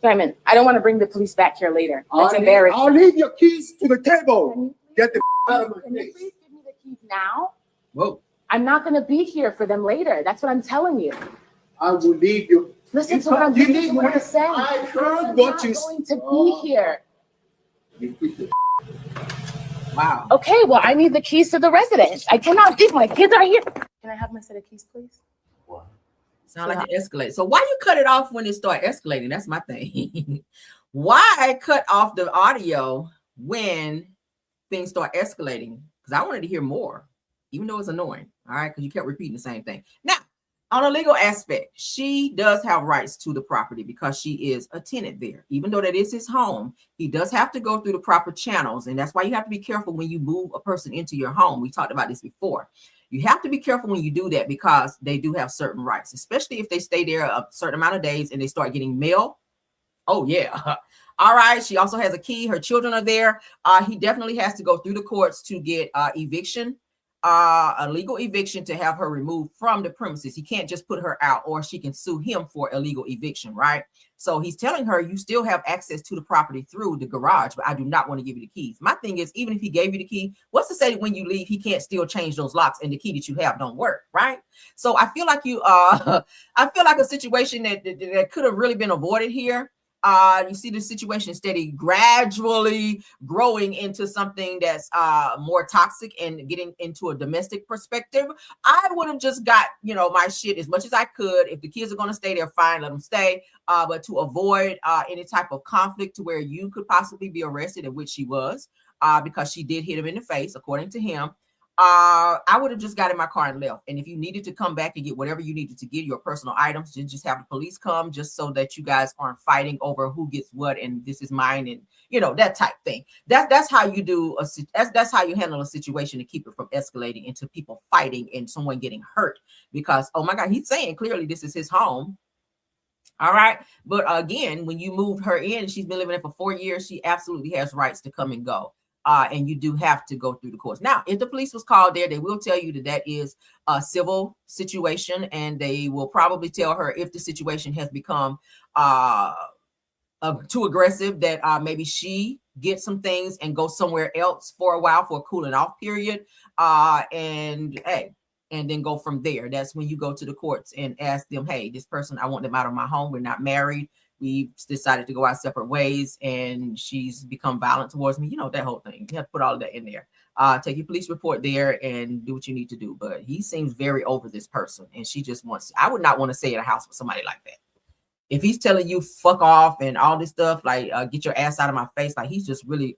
Simon, I don't want to bring the police back here later. That's embarrassing.
I'll leave your keys to the table. Get the out of my
Can you
face.
please give me the keys now
Whoa.
I'm not going to be here for them later. That's what I'm telling you.
I will leave you.
Listen to what I'm saying.
I heard what you
I'm not going to be here.
Wow.
Okay, well, I need the keys to the residence. I cannot leave. My kids are here. Can I have my set of keys, please?
Sound like it escalated. So why you cut it off when it started escalating? That's my thing. Why cut off the audio when things start escalating? Because I wanted to hear more, even though it's annoying. All right, because you kept repeating the same thing. Now, on a legal aspect, she does have rights to the property because she is a tenant there. Even though that is his home, he does have to go through the proper channels. And that's why you have to be careful when you move a person into your home. We talked about this before. You have to be careful when you do that because they do have certain rights, especially if they stay there a certain amount of days and they start getting mail. Oh, yeah. All right. She also has a key. Her children are there. He definitely has to go through the courts to get eviction. A legal eviction to have her removed from the premises. He can't just put her out, or she can sue him for illegal eviction, right? So he's telling her you still have access to the property through the garage, but I do not want to give you the keys. My thing is, even if he gave you the key, what's to say that when you leave, he can't still change those locks and the key that you have don't work, right? So I feel like I feel like a situation that could have really been avoided here. You see the situation steady, gradually growing into something that's more toxic and getting into a domestic perspective. I would have just got, my shit as much as I could. If the kids are going to stay there, fine, let them stay. But to avoid any type of conflict to where you could possibly be arrested, in which she was, because she did hit him in the face, according to him. I would have just got in my car and left. And if you needed to come back and get whatever you needed to get, your personal items, just have the police come, just so that you guys aren't fighting over who gets what and this is mine, and that type thing. That's how you do that's how you handle a situation to keep it from escalating into people fighting and someone getting hurt, because oh my God, he's saying clearly this is his home. All right. But again, when you moved her in, she's been living there for 4 years, she absolutely has rights to come and go. And you do have to go through the courts. Now, if the police was called there, they will tell you that is a civil situation, and they will probably tell her if the situation has become too aggressive, that maybe she gets some things and goes somewhere else for a while for a cooling off period, and then go from there. That's when you go to the courts and ask them, hey, this person, I want them out of my home. We're not married. We decided to go our separate ways, and she's become violent towards me. That whole thing. You have to put all of that in there. Take your police report there and do what you need to do. But he seems very over this person, and she just wants. I would not want to stay in a house with somebody like that. If he's telling you fuck off and all this stuff, like get your ass out of my face, like he's just really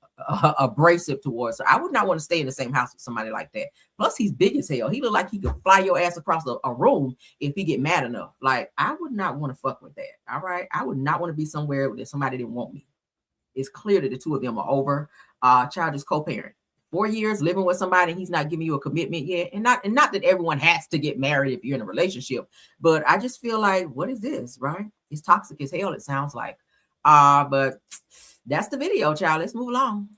abrasive towards her. I would not want to stay in the same house with somebody like that. Plus, he's big as hell. He look like he could fly your ass across a room if he get mad enough. Like, I would not want to fuck with that. All right. I would not want to be somewhere where somebody didn't want me. It's clear that the two of them are over. Child is co-parent. 4 years living with somebody, and he's not giving you a commitment yet. And not that everyone has to get married if you're in a relationship, but I just feel like, what is this, right? It's toxic as hell, it sounds like. But that's the video, child. Let's move along.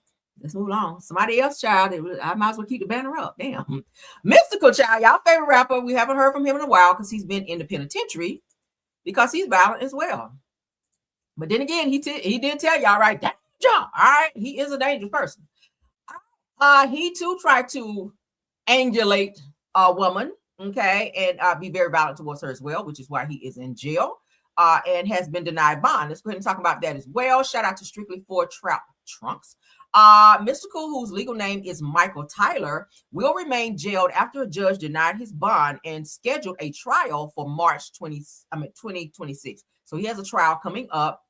Somebody else, child. I might as well keep the banner up. Damn. Mystical, child, y'all favorite rapper. We haven't heard from him in a while because he's been in the penitentiary because he's violent as well. But then again, he did tell y'all, right? Danger. All right. He is a dangerous person. He too tried to angulate a woman, okay, and be very violent towards her as well, which is why he is in jail and has been denied bond. Let's go ahead and talk about that as well. Shout out to Strictly for Trap Trunks. Mystical, whose legal name is Michael Tyler, will remain jailed after a judge denied his bond and scheduled a trial for March 2026. So he has a trial coming up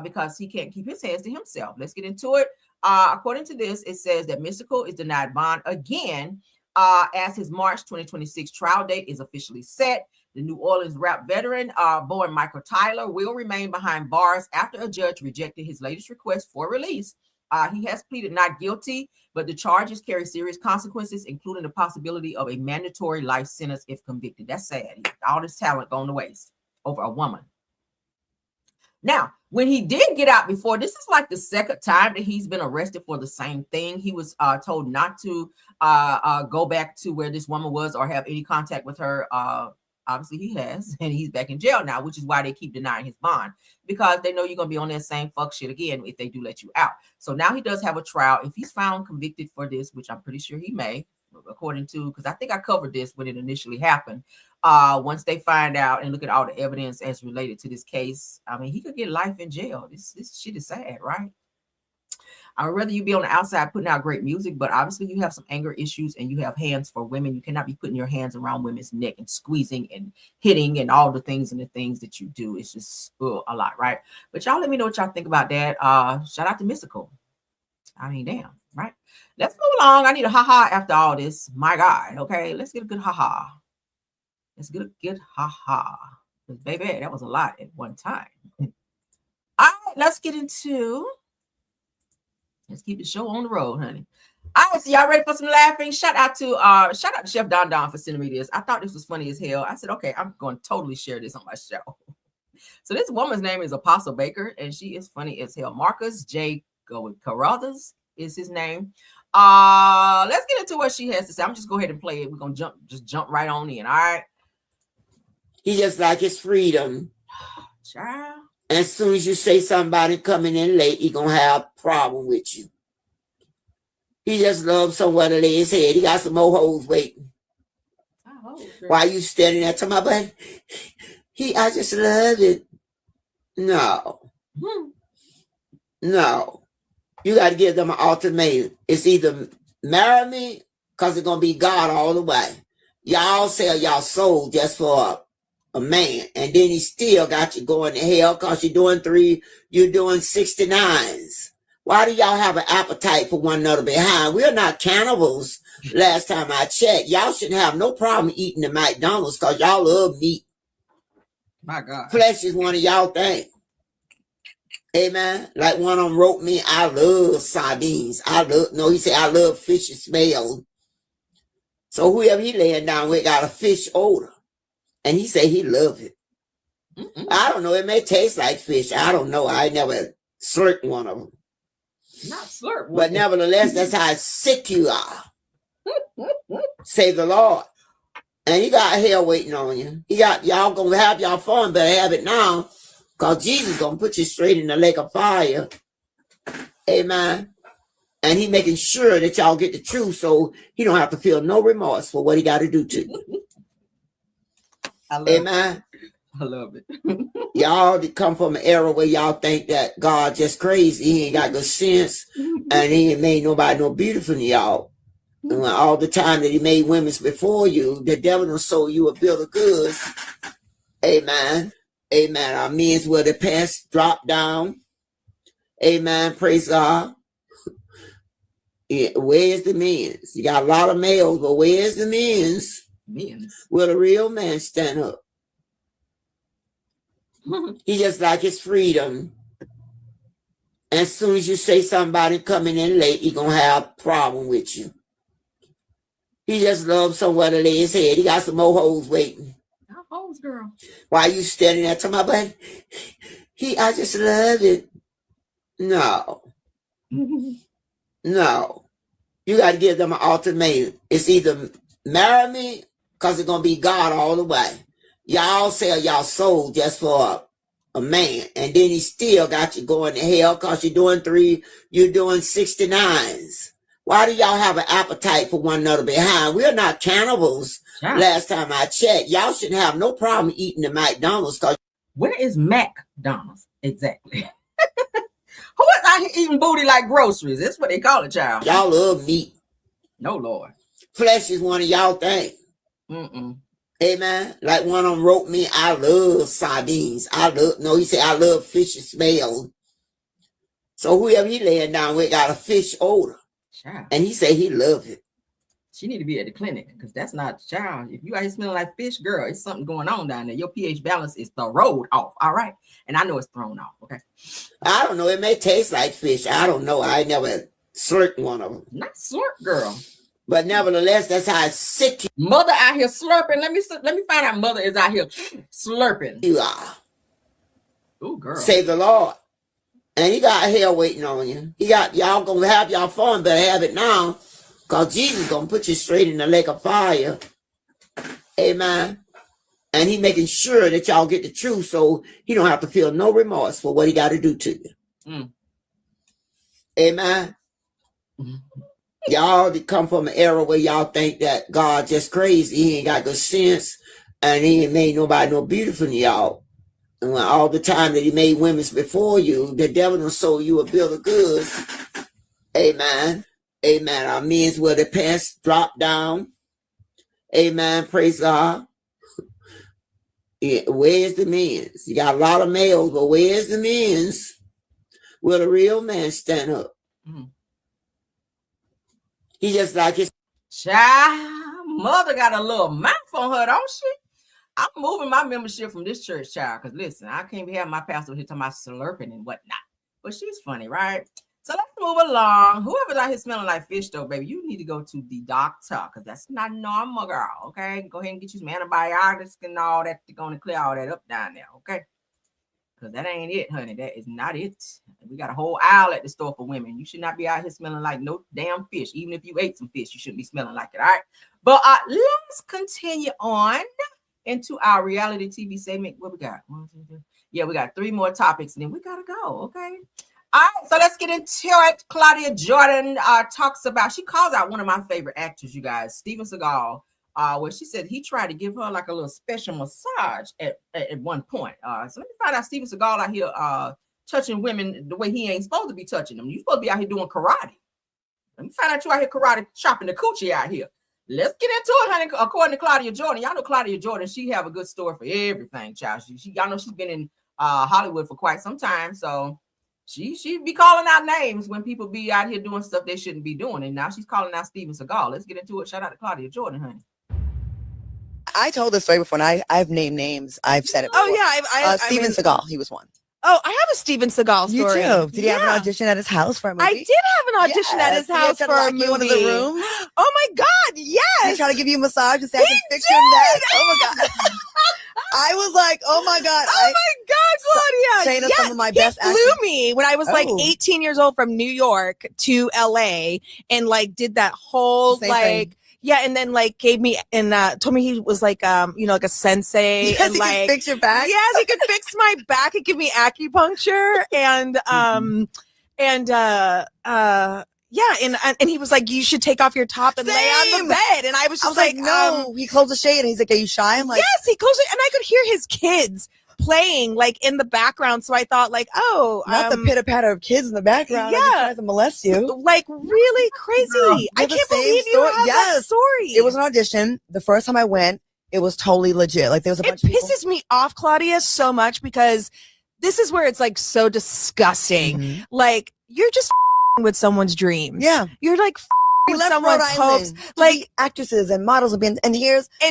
because he can't keep his hands to himself. Let's get into it. According to this, it says that Mystical is denied bond again as his March 2026 trial date is officially set. The New Orleans rap veteran, born Michael Tyler, will remain behind bars after a judge rejected his latest request for release. He has pleaded not guilty, but the charges carry serious consequences, including the possibility of a mandatory life sentence if convicted. That's sad. All this talent going to waste over a woman. Now, when he did get out before, this is like the second time that he's been arrested for the same thing. He was told not to go back to where this woman was or have any contact with her. Obviously, he has, and he's back in jail now, which is why they keep denying his bond, because they know you're going to be on that same fuck shit again if they do let you out. So now he does have a trial. If he's found convicted for this, which I'm pretty sure he may, according to, because I think I covered this when it initially happened. Once they find out and look at all the evidence as related to this case, I mean, he could get life in jail. This shit is sad, right? I would rather you be on the outside putting out great music, but obviously you have some anger issues and you have hands for women. You cannot be putting your hands around women's neck and squeezing and hitting and all the things that you do. It's just a lot, right? But y'all let me know what y'all think about that. Shout out to Mystical. I mean, damn, right? Let's move along. I need a ha-ha after all this. My God, okay? Let's get a good ha-ha. Let's get a good ha-ha. Baby, that was a lot at one time. All right, let's get into... Let's keep the show on the road, honey. All right, so y'all ready for some laughing? Shout out to Chef Don Don for sending me this. I thought this was funny as hell. I said, okay, I'm going to totally share this on my show. So this woman's name is Apostle Baker, and she is funny as hell. Marcus J. Carruthers is his name. Let's get into what she has to say. I'm just go ahead and play it. We're gonna jump right on in. All right.
He just like his freedom.
Child.
And as soon as you say somebody coming in late, he gonna have a problem with you. He just loves somewhere to lay his head. He got some more hoes waiting. While you standing there talking about, but I just love it. No. No. You got to give them an ultimatum. It's either marry me, because it's going to be God all the way. Y'all sell y'all soul just for a man, and then he still got you going to hell because you're doing 69s. Why do y'all have an appetite for one another behind? We're not cannibals. Last time I checked, y'all shouldn't have no problem eating the McDonald's because y'all love meat.
My God.
Flesh is one of y'all things. Amen. Like one of them wrote me, I love sardines. He said, I love fish smell. So whoever he laying down with got a fish odor. And he said he loved it. I don't know. It may taste like fish. I don't know. I never slurped one of them.
Not slurp.
But nevertheless, that's how sick you are. Say the Lord. And he got hell waiting on you. Y'all gonna have y'all fun, better have it now. Because Jesus gonna put you straight in the lake of fire. Amen. And he making sure that y'all get the truth so he don't have to feel no remorse for what he got to do to you. Amen.
I love it.
Y'all come from an era where y'all think that God just crazy. He ain't got good sense. And he ain't made nobody no beautiful than y'all. And all the time that he made women before you, the devil done sold you a bill of goods. Amen. Amen. Our men's where the pants drop down. Amen. Praise God. Yeah, where's the men's? You got a lot of males, but where's the men's? Will a real man stand up? He just like his freedom. And as soon as you say somebody coming in late, he gonna have a problem with you. He just loves somewhere to lay his head. He got some more hoes waiting.
Hoes, girl.
Why you standing there talking about, but I just love it. No. No. You got to give them an ultimatum. It's either marry me, because it's going to be God all the way. Y'all sell y'all soul just for a man. And then he still got you going to hell because you're doing 69s. Why do y'all have an appetite for one another behind? We're not cannibals. Yeah. Last time I checked, y'all shouldn't have no problem eating the McDonald's.
Where is McDonald's exactly? Who is out here eating booty like groceries? That's what they call it, child.
Y'all love meat.
No, Lord.
Flesh is one of y'all things. Amen. Like one of them wrote me, I love sardines. He said, I love fish smell. So whoever he laying down with got a fish odor. Child. And he said he loved it.
She need to be at the clinic because that's not child. If you out here smelling like fish, girl, it's something going on down there. Your pH balance is thrown off. All right. And I know it's thrown off. Okay.
I don't know. It may taste like fish. I don't know. I never slurped one of them.
Not slurp, girl.
But nevertheless, that's how sick you
mother out here slurping. Let me find out mother is out here slurping.
You are.
Oh, girl.
Say the Lord. And he got hell waiting on you. Y'all gonna have y'all fun, better have it now. Because Jesus gonna put you straight in the lake of fire. Amen. And he making sure that y'all get the truth so he don't have to feel no remorse for what he got to do to you. Amen. Y'all come from an era where y'all think that God just crazy. He ain't got good sense, and he ain't made nobody no beautiful than y'all. And when all the time that he made women before you, the devil done sold you a bill of goods. Amen. Amen. Our men's where the pants drop down. Amen. Praise God. Yeah, where's the men's? You got a lot of males, but where's the men's? Will the real man stand up? He just like his
child. Mother got a little mouth on her, don't she? I'm moving my membership from this church, child, because listen, I can't be having my pastor here talking about slurping and whatnot. But she's funny, right? So let's move along. Whoever's out here smelling like fish, though, baby, you need to go to the doctor because that's not normal, girl. Okay, go ahead and get you some antibiotics and all that. They're going to clear all that up down there. Okay, because that ain't it, honey. That is not it. We got a whole aisle at the store for women. You should not be out here smelling like no damn fish. Even if you ate some fish, you shouldn't be smelling like it. All right, but let's continue on into our reality TV segment. What we got? 1, 2, 3. Yeah, we got 3 more topics, and then we gotta go. Okay. All right, so let's get into it. Claudia Jordan talks about, she calls out one of my favorite actors, you guys, Steven Seagal, where she said he tried to give her like a little special massage at one point. So let me find out Steven Seagal out here touching women the way he ain't supposed to be touching them. You're supposed to be out here doing karate. Let me find out you out here karate chopping the coochie out here. Let's get into it, honey. According to Claudia Jordan, y'all know Claudia Jordan, she have a good story for everything, child. Y'all know she's been in Hollywood for quite some time, so she be calling out names when people be out here doing stuff they shouldn't be doing, and now she's calling out Steven Seagal. Let's get into it. Shout out to Claudia Jordan, honey.
I told this story before, and I've named names. I've said it before.
Oh yeah,
Steven Seagal, he was one.
Oh, I have a Steven Seagal story.
You too. Did he have an audition at his house for a movie?
I did have an audition at his house for a movie.
One of the rooms.
Oh my God, yes.
Did he try to give you a massage and say I can fix your neck? Oh my God. I was like, oh my God.
Oh my God, Claudia.
Shayna's some of my best
actors. He flew me when I was like 18 years old from New York to LA and like did that whole thing. Yeah, and then like gave me and told me he was like like a sensei.
Yes,
and
he
like
could fix your back.
Yes, he could fix my back and give me acupuncture and and he was like, you should take off your top and lay on the bed. And I was just like,
no. He closed the shade and he's like, are you shy? I'm like,
yes, he closed it, and I could hear his kids playing like in the background. So I thought like, oh,
not the pitter patter of kids in the background.
Yeah,
trying to molest you.
Like really crazy. I can't believe you have that story.
It was an audition. The first time I went, it was totally legit. Like there was a bunch of people.
It pisses me off, Claudia, so much because this is where it's like so disgusting.
Mm-hmm.
Like you're just with someone's dreams.
Yeah,
you're like with someone's hopes,
like actresses and models have been, and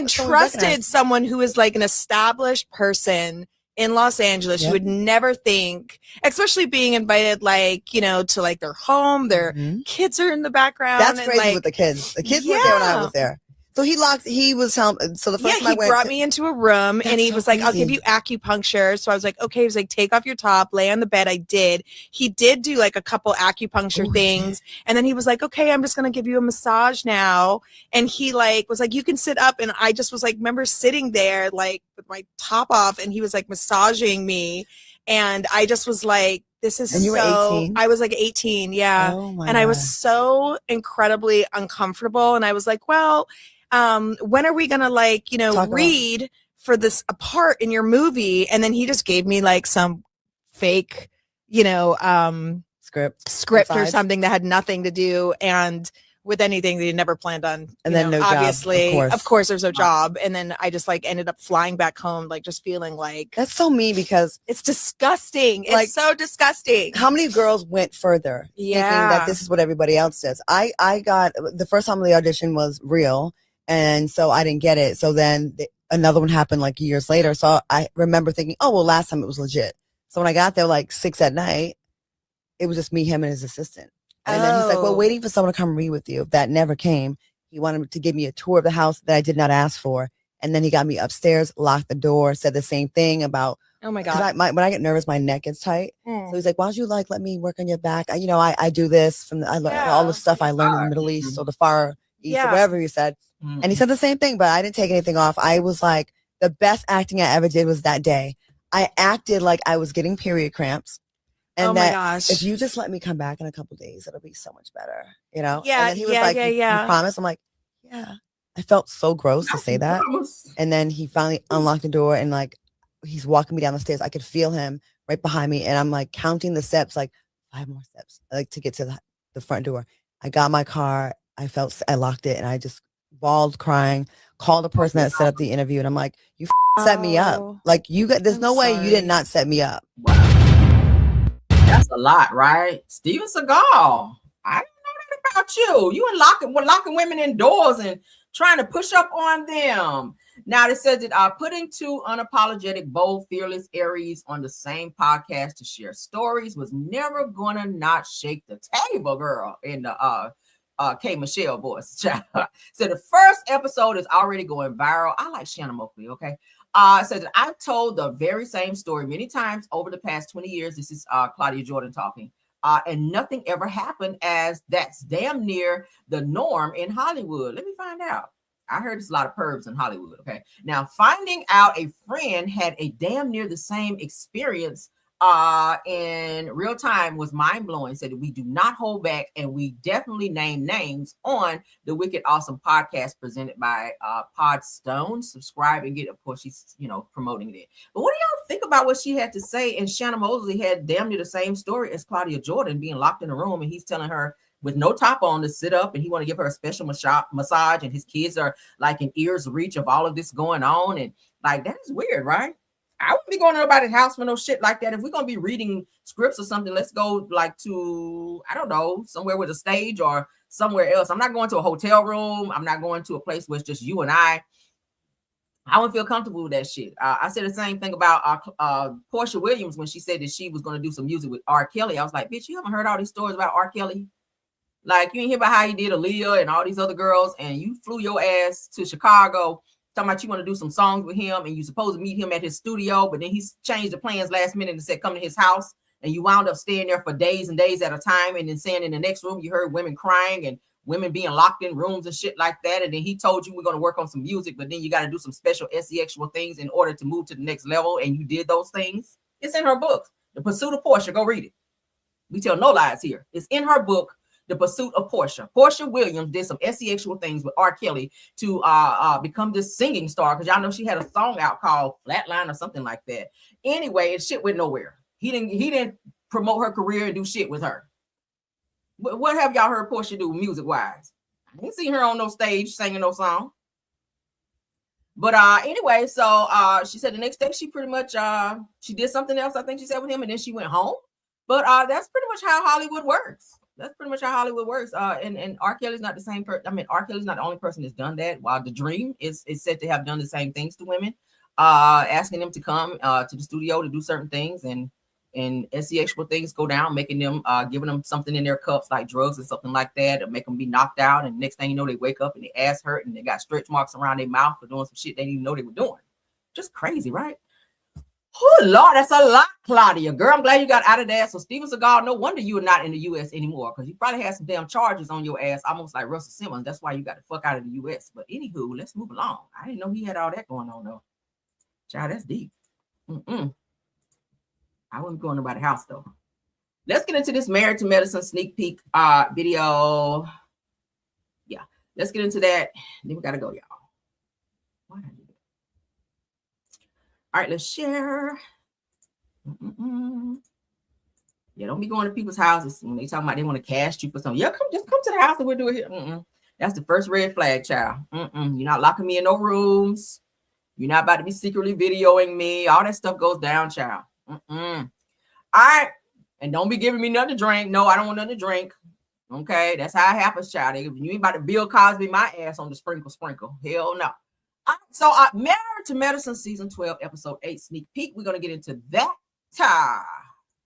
trusted someone who is like an established person in Los Angeles. You would never think, especially being invited, like, to like their home, their kids are in the background.
That's crazy with the kids. The kids were there when I was there. So he was telling, so the first time I went.
He brought me into a room and he was like, I'll give you acupuncture. So I was like, okay. He was like, take off your top, lay on the bed. I did. He did do like a couple acupuncture things. And then he was like, okay, I'm just going to give you a massage now. And he like was like, you can sit up. And I just was like, remember sitting there like with my top off and he was like massaging me. And I just was like, this is
and you were 18?
I was like 18. Yeah.
Oh
and I was so incredibly uncomfortable. And I was like, well, when are we gonna like read for this a part in your movie? And then he just gave me like some fake script or something that had nothing to do and with anything that he never planned on.
And then no
obviously
job,
of course there's no job. And then I just like ended up flying back home like just feeling like
that's so mean because
it's disgusting. It's so disgusting.
How many girls went further thinking that this is what everybody else says? I got the first time the audition was real. And so I didn't get it. So then another one happened like years later. So I remember thinking, oh, well, last time it was legit. So when I got there like 6 at night, it was just me, him, and his assistant. And then he's like, well, waiting for someone to come read with you. That never came. He wanted to give me a tour of the house that I did not ask for. And then he got me upstairs, locked the door, said the same thing about,
oh my God.
When I get nervous, my neck gets tight. So he's like, why don't you like let me work on your back? I do this I learned all the stuff I learned in the Middle East or the Far East or whatever he said. And he said the same thing, but I didn't take anything off. I was like, the best acting I ever did was that day. I acted like I was getting period cramps. And
oh my
that
gosh.
if you just let me come back in a couple days, it'll be so much better, you know?
Yeah,
And then he was
yeah,
like,
yeah,
you
yeah.
promise? I'm like, yeah. I felt so gross to say that. And then he finally unlocked the door and like, he's walking me down the stairs. I could feel him right behind me. And I'm like counting the steps, like 5 more steps, like to get to the front door. I got my car. I locked it and I just bawled crying, called the person that set up the interview. And I'm like, you set me up. Like there's no way you did not set me up.
That's a lot, right? Steven Seagal. I didn't know that about you. You and locking women indoors and trying to push up on them. Now it says that putting 2 unapologetic, bold, fearless Aries on the same podcast to share stories was never gonna not shake the table, girl. In the K Michelle voice. So the first episode is already going viral. I like Shannon Moakley, okay? Says that I've told the very same story many times over the past 20 years. This is Claudia Jordan talking. And nothing ever happened, as that's damn near the norm in Hollywood. Let me find out. I heard there's a lot of pervs in Hollywood, okay? Now, finding out a friend had a damn near the same experience in real time was mind-blowing. Said we do not hold back, and we definitely name names on the Wicked Awesome podcast presented by Podstone. Subscribe and get, of course, she's promoting it. But what do y'all think about what she had to say? And Shannon Mosley had damn near the same story as Claudia Jordan, being locked in a room, and he's telling her with no top on to sit up, and he want to give her a special massage, and his kids are like in ear's reach of all of this going on, and like that is weird, right? I wouldn't be going to nobody's house for no shit like that. If we're gonna be reading scripts or something, let's go like to, I don't know, somewhere with a stage or somewhere else. I'm not going to a hotel room. I'm not going to a place where it's just you and I wouldn't feel comfortable with that shit. I said the same thing about Portia Williams when she said that she was going to do some music with R. Kelly. I was like, bitch, you haven't heard all these stories about R. Kelly? Like, you ain't hear about how he did Aaliyah and all these other girls, and you flew your ass to Chicago talking about you want to do some songs with him, and you supposed to meet him at his studio, but then he's changed the plans last minute and said come to his house, and you wound up staying there for days and days at a time, and then saying in the next room you heard women crying and women being locked in rooms and shit like that, and then he told you we're going to work on some music, but then you got to do some special sexual things in order to move to the next level, and you did those things. It's in her book, The Pursuit of Portia. Go read it. We tell no lies here. It's in her book, The Pursuit of Portia. Portia Williams did some sexual things with R. Kelly to become this singing star, because y'all know she had a song out called Flatline or something like that. Anyway, it shit went nowhere. He didn't promote her career and do shit with her. What have y'all heard Portia do music-wise? I ain't seen her on no stage singing no song. But anyway, so she said the next day she pretty much she did something else, I think she said, with him, and then she went home. But that's pretty much how Hollywood works. That's pretty much how Hollywood works. And R. Kelly's not the same person. I mean, R. Kelly's not the only person that's done that. While The Dream is said to have done the same things to women, asking them to come to the studio to do certain things, and sexual things go down, making them giving them something in their cups like drugs or something like that, or make them be knocked out. And next thing you know, they wake up and their ass hurt and they got stretch marks around their mouth for doing some shit they didn't even know they were doing. Just crazy, right? Oh Lord, that's a lot, Claudia. Girl, I'm glad you got out of that. So Steven Seagal, no wonder you are not in the U.S. anymore, because you probably had some damn charges on your ass, almost like Russell Simmons. That's why you got the fuck out of the U.S. But anywho, let's move along. I didn't know he had all that going on though. Child, that's deep. I wouldn't go in nobody's house though. Let's get into this Married to Medicine sneak peek video. Yeah, let's get into that. Then we gotta go, y'all. Why did I do that? All right, let's share. Yeah, don't be going to people's houses when they talking about they want to cast you for something. Yeah, just come to the house and we'll do it here. That's the first red flag, child. You're not locking me in no rooms. You're not about to be secretly videoing me. All that stuff goes down, child. All right. And don't be giving me nothing to drink. No, I don't want nothing to drink. Okay, that's how it happens, child. You ain't about to Bill Cosby my ass on the sprinkle. Hell no. So Married to Medicine season 12, episode 8 sneak peek. We're gonna get into that.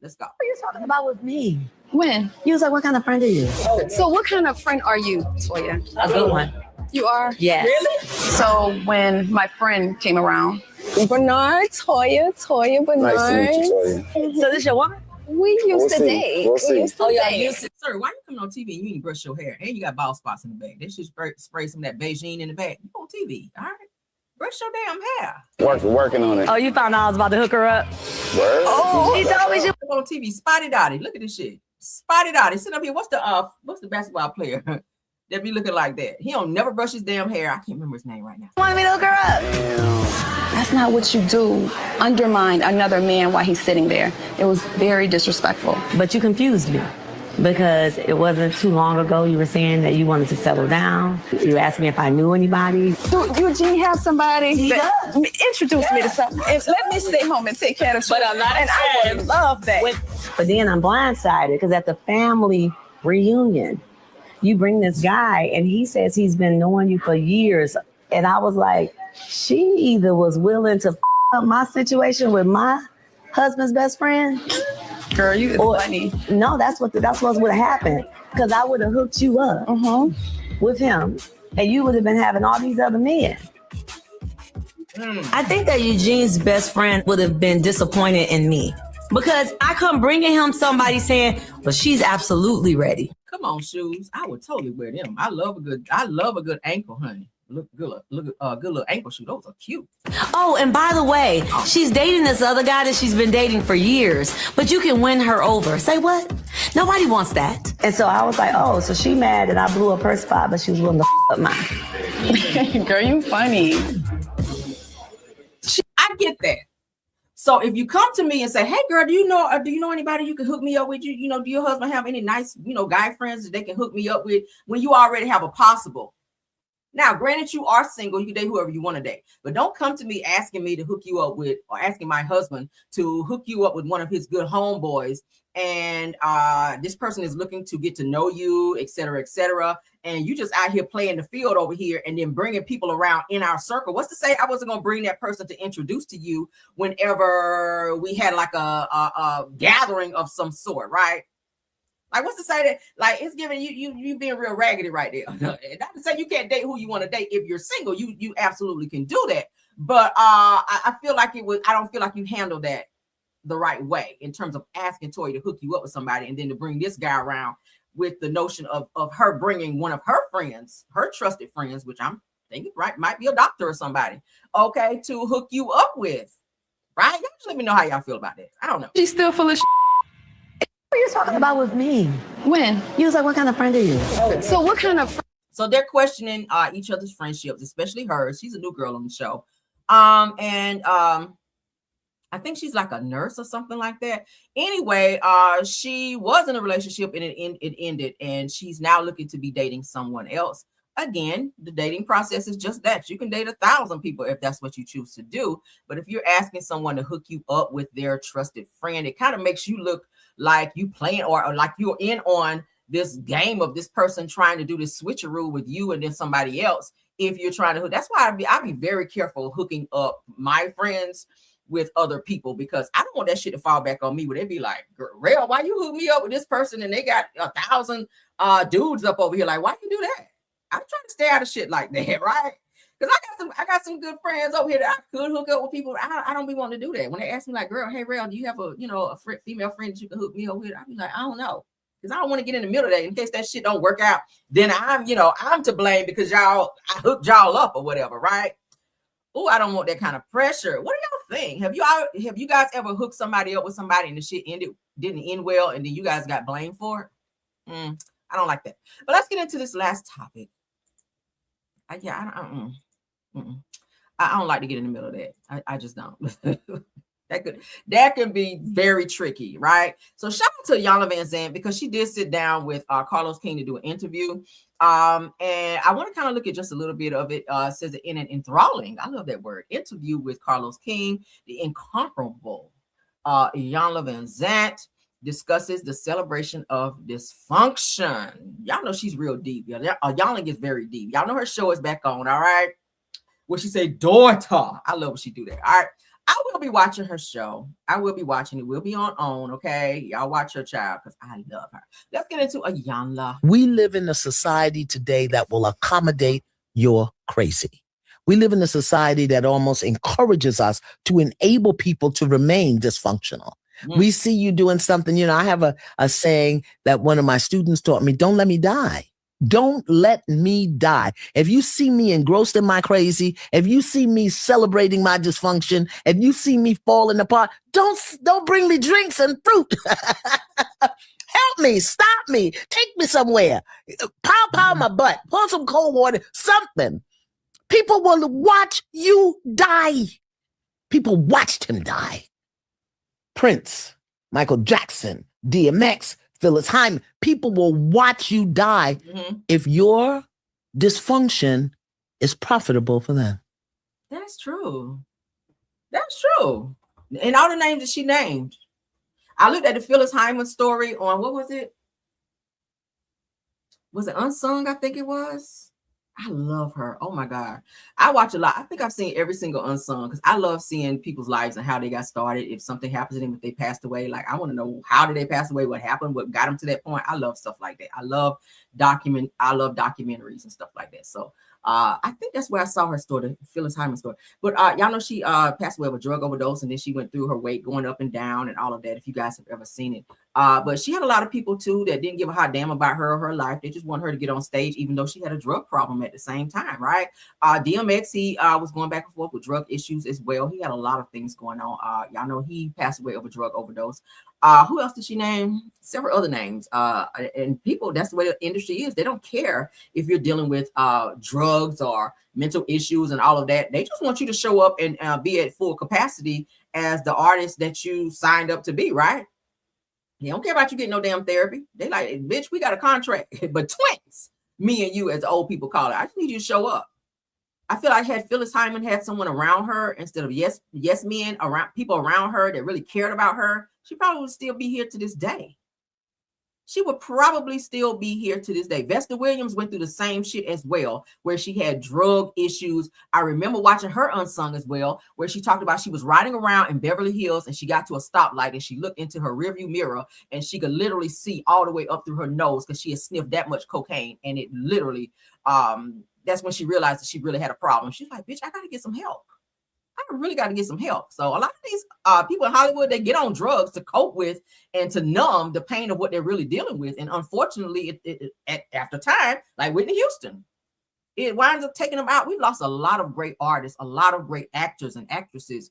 Let's go.
What are you talking about with me? When? You was like, what kind of friend are you? So what kind of friend are you, Toya? A good one. You are?
Yes.
Really? So when my friend came around, Bernard, Toya, Bernard.
Nice to meet you, Toya.
So this your woman? We used to date.
We'll see.
Sir, why you coming on TV and you ain't brush your hair? And you got bald spots in the back. They should spray some of that Beijing in the back. You on TV, all right? Brush your damn hair.
Working on it.
Oh, you found out I was about to hook her up?
Word?
Oh, she told me she was
on TV. Spotty Dotty. Look at this shit. Spotty Dotty. Sitting up here. What's the basketball player that be looking like that? He don't never brush his damn hair. I can't remember his name right now.
Want me to look her up? That's not what you do. Undermine another man while he's sitting there. It was very disrespectful.
But you confused me because it wasn't too long ago you were saying that you wanted to settle down. You asked me if I knew anybody.
Do Eugene have somebody? Introduce me to something. Let me stay home and take care of
But I'm not
and I would love that.
But then I'm blindsided because at the family reunion, you bring this guy and he says he's been knowing you for years. And I was like, she either was willing to up my situation with my husband's best friend.
Girl, you is funny.
No, that's what would have happened. Because I would have hooked you up with him. And you would have been having all these other men.
I think that Eugene's best friend would have been disappointed in me. Because I come bringing him somebody saying, well, she's absolutely ready.
Come on, shoes. I would totally wear them. I love a good ankle, honey. Look good little ankle shoe. Those are cute.
Oh, and by the way, she's dating this other guy that she's been dating for years, but you can win her over. Say what? Nobody wants that.
And so I was like, oh, so she mad that I blew up her spot, but she was willing to up mine.
Girl, you funny.
I get that. So if you come to me and say, hey girl, do you know anybody you can hook me up with? Do your husband have any nice, guy friends that they can hook me up with when you already have a possible? Now, granted, you are single, you can date whoever you want to date, but don't come to me asking me to hook you up with, or asking my husband to hook you up with one of his good homeboys. And this person is looking to get to know you, et cetera, and you just out here playing the field over here and then bringing people around in our circle. What's to say I wasn't going to bring that person to introduce to you whenever we had like a gathering of some sort, right? Like, what's to say that, like, it's giving you being real raggedy right there. Not to say you can't date who you want to date. If you're single, you absolutely can do that. But I feel like I don't feel like you handled that the right way in terms of asking Toya to hook you up with somebody and then to bring this guy around with the notion of her bringing one of her friends, her trusted friends, which I'm thinking might be a doctor or somebody, okay, to hook you up with, right? Y'all just let me know how y'all feel about that. I don't know.
She's still full of shit.
What are you talking about with me?
When?
You was like, what kind of friend are you?
So what kind of
So they're questioning each other's friendships, especially hers. She's a new girl on the show. I think she's like a nurse or something like that. Anyway, she was in a relationship and it ended, and she's now looking to be dating someone else. Again, the dating process is just that. You can date 1,000 people if that's what you choose to do. But if you're asking someone to hook you up with their trusted friend, it kind of makes you look like you playing or like you're in on this game of this person trying to do this switcheroo with you and then somebody else. If you're trying to hook, that's why I'd be very careful hooking up my friends with other people, because I don't want that shit to fall back on me where they be like, Rail, why you hook me up with this person and they got 1,000 dudes up over here? Like, why you do that? I'm trying to stay out of shit like that, right? Because I got some good friends over here that I could hook up with people. I don't be wanting to do that. When they ask me like, girl, hey Rail, do you have a female friend that you can hook me up with? I be like, I don't know. Because I don't want to get in the middle of that in case that shit don't work out. Then I'm to blame because I hooked y'all up or whatever, right? Oh, I don't want that kind of pressure. What do y'all think? Have you guys ever hooked somebody up with somebody and the shit didn't end well, and then you guys got blamed for it? I don't like that. But let's get into this last topic. I don't like to get in the middle of that. I just don't. That could be very tricky, right? So shout out to Iyanla Vanzant because she did sit down with Carlos King to do an interview. And I want to kind of look at just a little bit of it. It says in an enthralling, I love that word, interview with Carlos King, the incomparable Iyanla Vanzant discusses the celebration of dysfunction. Y'all know she's real deep. Iyanla gets very deep. Y'all know her show is back on, all right? What she say, daughter. I love when she do that. All right. I will be watching her show. I will be watching it. We'll be on, okay? Y'all watch her child because I love her. Let's get into Iyanla.
We live in a society today that will accommodate your crazy. We live in a society that almost encourages us to enable people to remain dysfunctional. We see you doing something, I have a saying that one of my students taught me, don't let me die. Don't let me die. If you see me engrossed in my crazy, if you see me celebrating my dysfunction, if you see me falling apart, don't bring me drinks and fruit. Help me, stop me, take me somewhere. Pow my butt, pour some cold water, something. People will watch you die. People watched him die. Prince, Michael Jackson, DMX, Phyllis Hyman, people will watch you die if your dysfunction is profitable for them.
That's true. That's true. And all the names that she named. I looked at the Phyllis Hyman story on, what was it? Was it Unsung? I think it was. I love her. Oh my God. I watch a lot. I think I've seen every single Unsung because I love seeing people's lives and how they got started. If something happens to them, if they passed away, like I want to know how did they pass away, what happened, what got them to that point. I love stuff like that. I love documentaries and stuff like that. So I think that's where I saw her story, the Phyllis Hyman story. But y'all know she passed away of a drug overdose, and then she went through her weight going up and down and all of that, if you guys have ever seen it. But she had a lot of people too that didn't give a hot damn about her or her life. They just want her to get on stage, even though she had a drug problem at the same time, right? DMX, he was going back and forth with drug issues as well. He had a lot of things going on. Y'all know he passed away of a drug overdose. Who else did she name? Several other names. And people, that's the way the industry is. They don't care if you're dealing with drugs or mental issues and all of that. They just want you to show up and be at full capacity as the artist that you signed up to be, right? They don't care about you getting no damn therapy. They like, bitch, we got a contract. But twins, me and you, as old people call it, I just need you to show up. I feel like had Phyllis Hyman had someone around her instead of yes men around, people around her that really cared about her, she probably would still be here to this day. She would probably still be here to this day. Vesta Williams went through the same shit as well, where she had drug issues. I remember watching her Unsung as well, where she talked about she was riding around in Beverly Hills and she got to a stoplight and she looked into her rearview mirror and she could literally see all the way up through her nose because she had sniffed that much cocaine. And it literally, that's when she realized that she really had a problem. She's like, bitch, I got to get some help. I really got to get some help. So a lot of these people in Hollywood, they get on drugs to cope with and to numb the pain of what they're really dealing with. And unfortunately, after time, like Whitney Houston, it winds up taking them out. We've lost a lot of great artists, a lot of great actors and actresses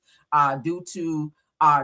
due to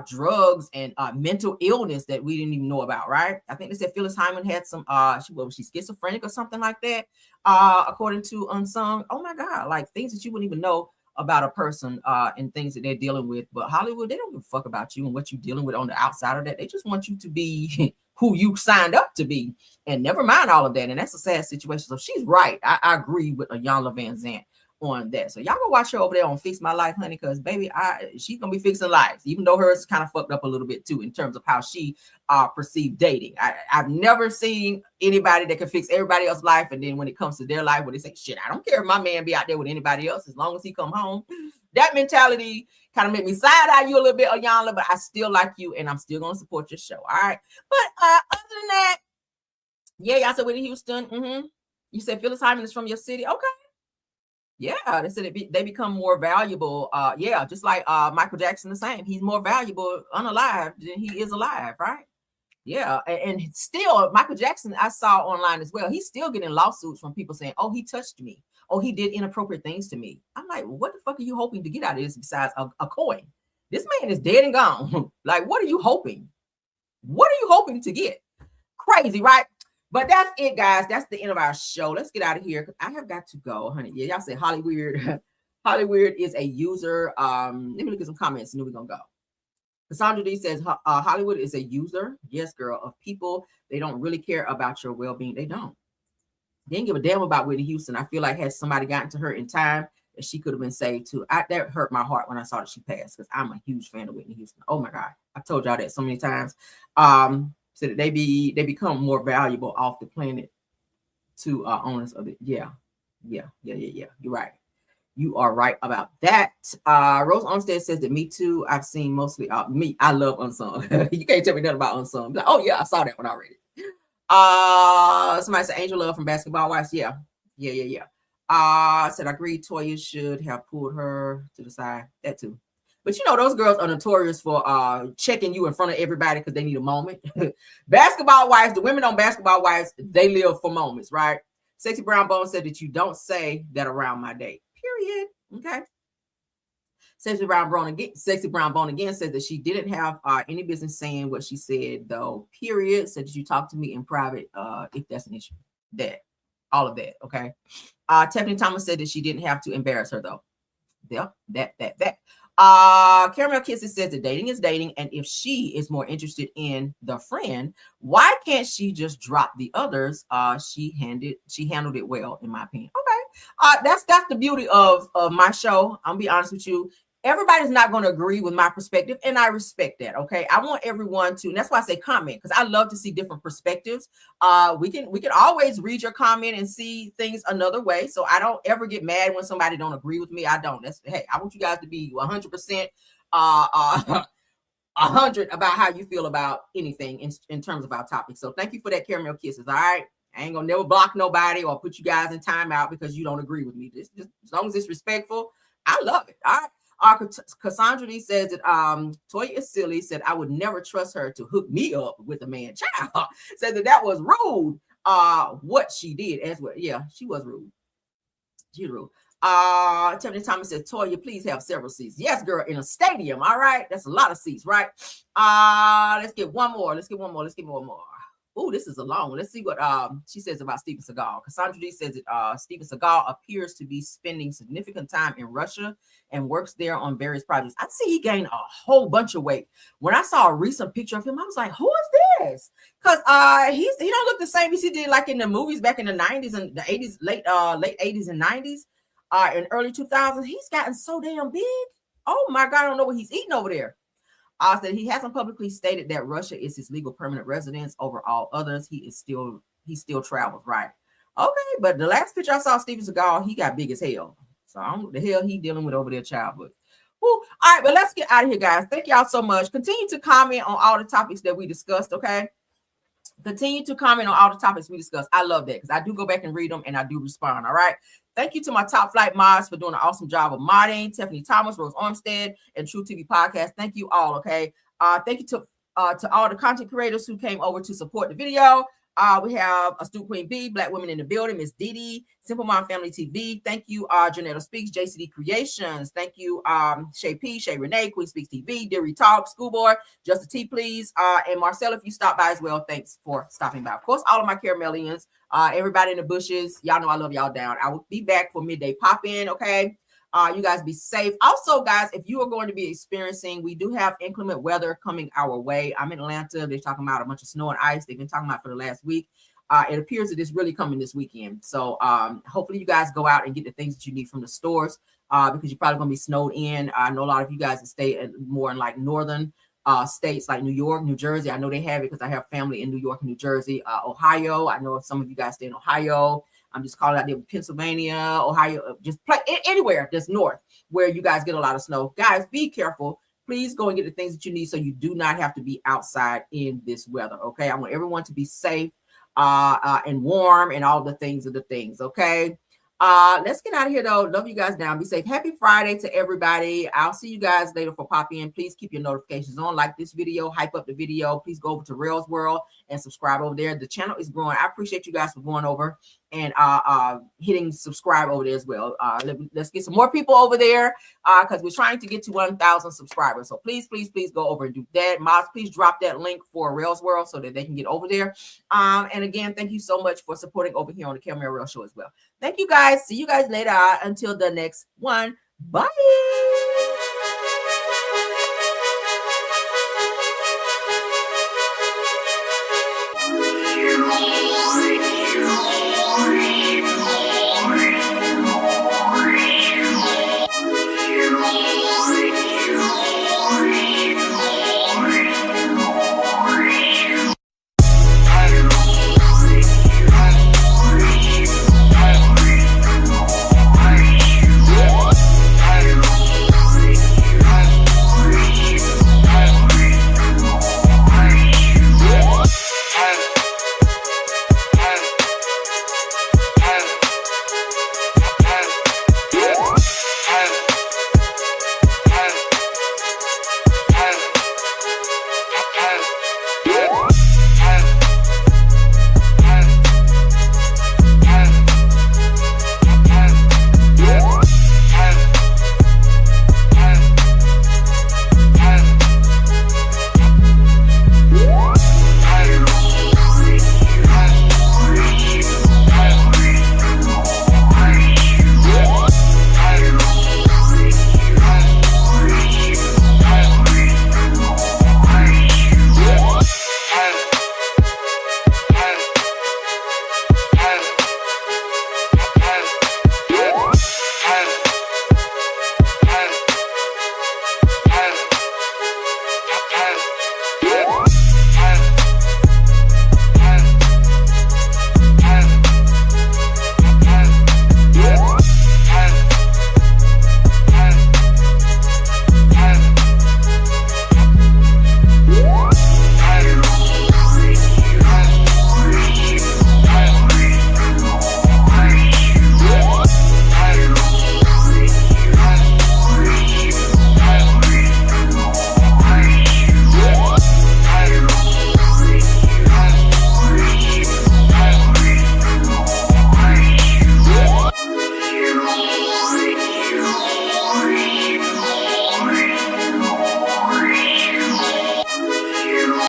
drugs and mental illness that we didn't even know about, right? I think they said Phyllis Hyman had some, was she schizophrenic or something like that, according to Unsung. Oh my God, like things that you wouldn't even know about a person and things that they're dealing with. But Hollywood, they don't give a fuck about you and what you're dealing with on the outside of that. They just want you to be who you signed up to be, and never mind all of that. And that's a sad situation. So she's right. I agree with Iyanla Vanzant on that. So y'all go watch her over there on Fix My Life, honey, because baby, she's gonna be fixing lives, even though hers is kind of fucked up a little bit too in terms of how she perceived dating. I've never seen anybody that can fix everybody else's life, and then when it comes to their life, where they say, shit, I don't care if my man be out there with anybody else as long as he come home. That mentality kind of made me side eye you a little bit, Iyanla, but I still like you and I'm still gonna support your show. All right. But other than that, yeah, y'all said Whitney Houston. You said Phyllis Hyman is from your city. Okay. Yeah, they said they become more valuable. Yeah, just like Michael Jackson, the same. He's more valuable unalive than he is alive, right? Yeah, and still Michael Jackson, I saw online as well. He's still getting lawsuits from people saying, "Oh, he touched me. Oh, he did inappropriate things to me." I'm like, what the fuck are you hoping to get out of this besides a coin? This man is dead and gone. Like, what are you hoping? What are you hoping to get? Crazy, right? But that's it, guys. That's the end of our show. Let's get out of here because I have got to go, honey. Yeah, y'all said Hollywood. Hollywood is a user. Let me look at some comments and then we're gonna go. Cassandra D says Hollywood is a user, yes, girl, of people. They don't really care about your well-being. They don't. They didn't give a damn about Whitney Houston. I feel like had somebody gotten to her in time, that she could have been saved too. That hurt my heart when I saw that she passed because I'm a huge fan of Whitney Houston. Oh my God, I've told y'all that so many times. So that they become more valuable off the planet to owners of it. Yeah. You're right. You are right about that. Rose Olmstead says that me too. I've seen mostly me. I love Unsung. You can't tell me nothing about Unsung. Like, oh yeah, I saw that one already. Somebody said Angel Love from Basketball Wives. Yeah. Said I agree. Toya should have pulled her to the side. That too. But you know, those girls are notorious for checking you in front of everybody because they need a moment. Basketball Wives, the women on Basketball Wives, they live for moments, right? Sexy Brown Bone said that you don't say that around my date. Period. Okay. Sexy Brown Bone again said that she didn't have any business saying what she said, though. Period. Said that you talk to me in private if that's an issue. That. All of that. Okay. Tiffany Thomas said that she didn't have to embarrass her, though. Yep. That. Caramel Kisses says that dating is dating, and if she is more interested in the friend, why can't she just drop the others? She handled it well, in my opinion. Okay. That's the beauty of my show. I'm gonna be honest with you. Everybody's not going to agree with my perspective, and I respect that. Okay, I want everyone to, and that's why I say comment, because I love to see different perspectives. We can always read your comment and see things another way. So I don't ever get mad when somebody don't agree with me. I don't. Hey, I want you guys to be 100% 100 about how you feel about anything in terms of our topic. So thank you for that, Caramel Kisses. All right. I ain't gonna never block nobody or put you guys in timeout because you don't agree with me. Just as long as it's respectful, I love it. All right. Cassandra D says that Toya is silly, said I would never trust her to hook me up with a man child. Said that was rude. What she did as well. Yeah, she was rude. She was rude. Tiffany Thomas said, Toya, please have several seats. Yes, girl, in a stadium. All right. That's a lot of seats, right? Let's get one more. Let's get one more. Oh, this is a long one. Let's see what she says about Steven Seagal. Cassandra D says that Steven Seagal appears to be spending significant time in Russia and works there on various projects. I see he gained a whole bunch of weight. When I saw a recent picture of him, I was like, who is this? Because he don't look the same as he did like in the movies back in the 90s and the 80s, late 80s and 90s, and early 2000s. He's gotten so damn big. Oh my God, I don't know what he's eating over there. Said he hasn't publicly stated that Russia is his legal permanent residence over all others. He still travels, right? Okay, but the last picture I saw Steven Seagal, he got big as hell. So I don't know what the hell he dealing with over there, childhood. All right, but let's get out of here, guys. Thank y'all so much. Continue to comment on all the topics that we discussed, okay? Continue to comment on all the topics we discussed. I love that because I do go back and read them and I do respond, all right? Thank you to my top flight mods for doing an awesome job of modding. Tiffany Thomas, Rose Armstead, and True TV Podcast. Thank you all, okay? Thank you to all the content creators who came over to support the video. We have Astute Queen B, Black Women in the Building, Miss Didi, Simple Mom Family TV. Thank you, Janetta Speaks, JCD Creations. Thank you, Shay P, Shay Renee, Queen Speaks TV, Deary Talk, Schoolboy, Just a T, please. And Marcella, if you stop by as well, thanks for stopping by. Of course, all of my Caramelians, everybody in the bushes, y'all know I love y'all down. I will be back for midday pop-in, okay? You guys be safe. Also, guys, if you are going to be experiencing, we do have inclement weather coming our way. I'm in Atlanta. They're talking about a bunch of snow and ice. They've been talking about for the last week. It appears that it's really coming this weekend. So hopefully you guys go out and get the things that you need from the stores because you're probably going to be snowed in. I know a lot of you guys that stay more in like northern states like New York, New Jersey. I know they have it because I have family in New York and New Jersey. Ohio. I know some of you guys stay in Ohio. I'm just calling out there with Pennsylvania, Ohio, just anywhere that's north where you guys get a lot of snow. Guys, be careful. Please go and get the things that you need so you do not have to be outside in this weather, okay? I want everyone to be safe and warm and all the things okay? Let's get out of here, though. Love you guys down. Be safe. Happy Friday to everybody. I'll see you guys later for pop-in. Please keep your notifications on. Like this video. Hype up the video. Please go over to Rails World and subscribe over there. The channel is growing. I appreciate you guys for going over and hitting subscribe over there as well. Let's get some more people over there because we're trying to get to 1,000 subscribers. So please go over and do that. Mods, please drop that link for Rails World so that they can get over there. And again, thank you so much for supporting over here on the Camera Rail Show as well. Thank you guys. See you guys later. Until the next one. Bye.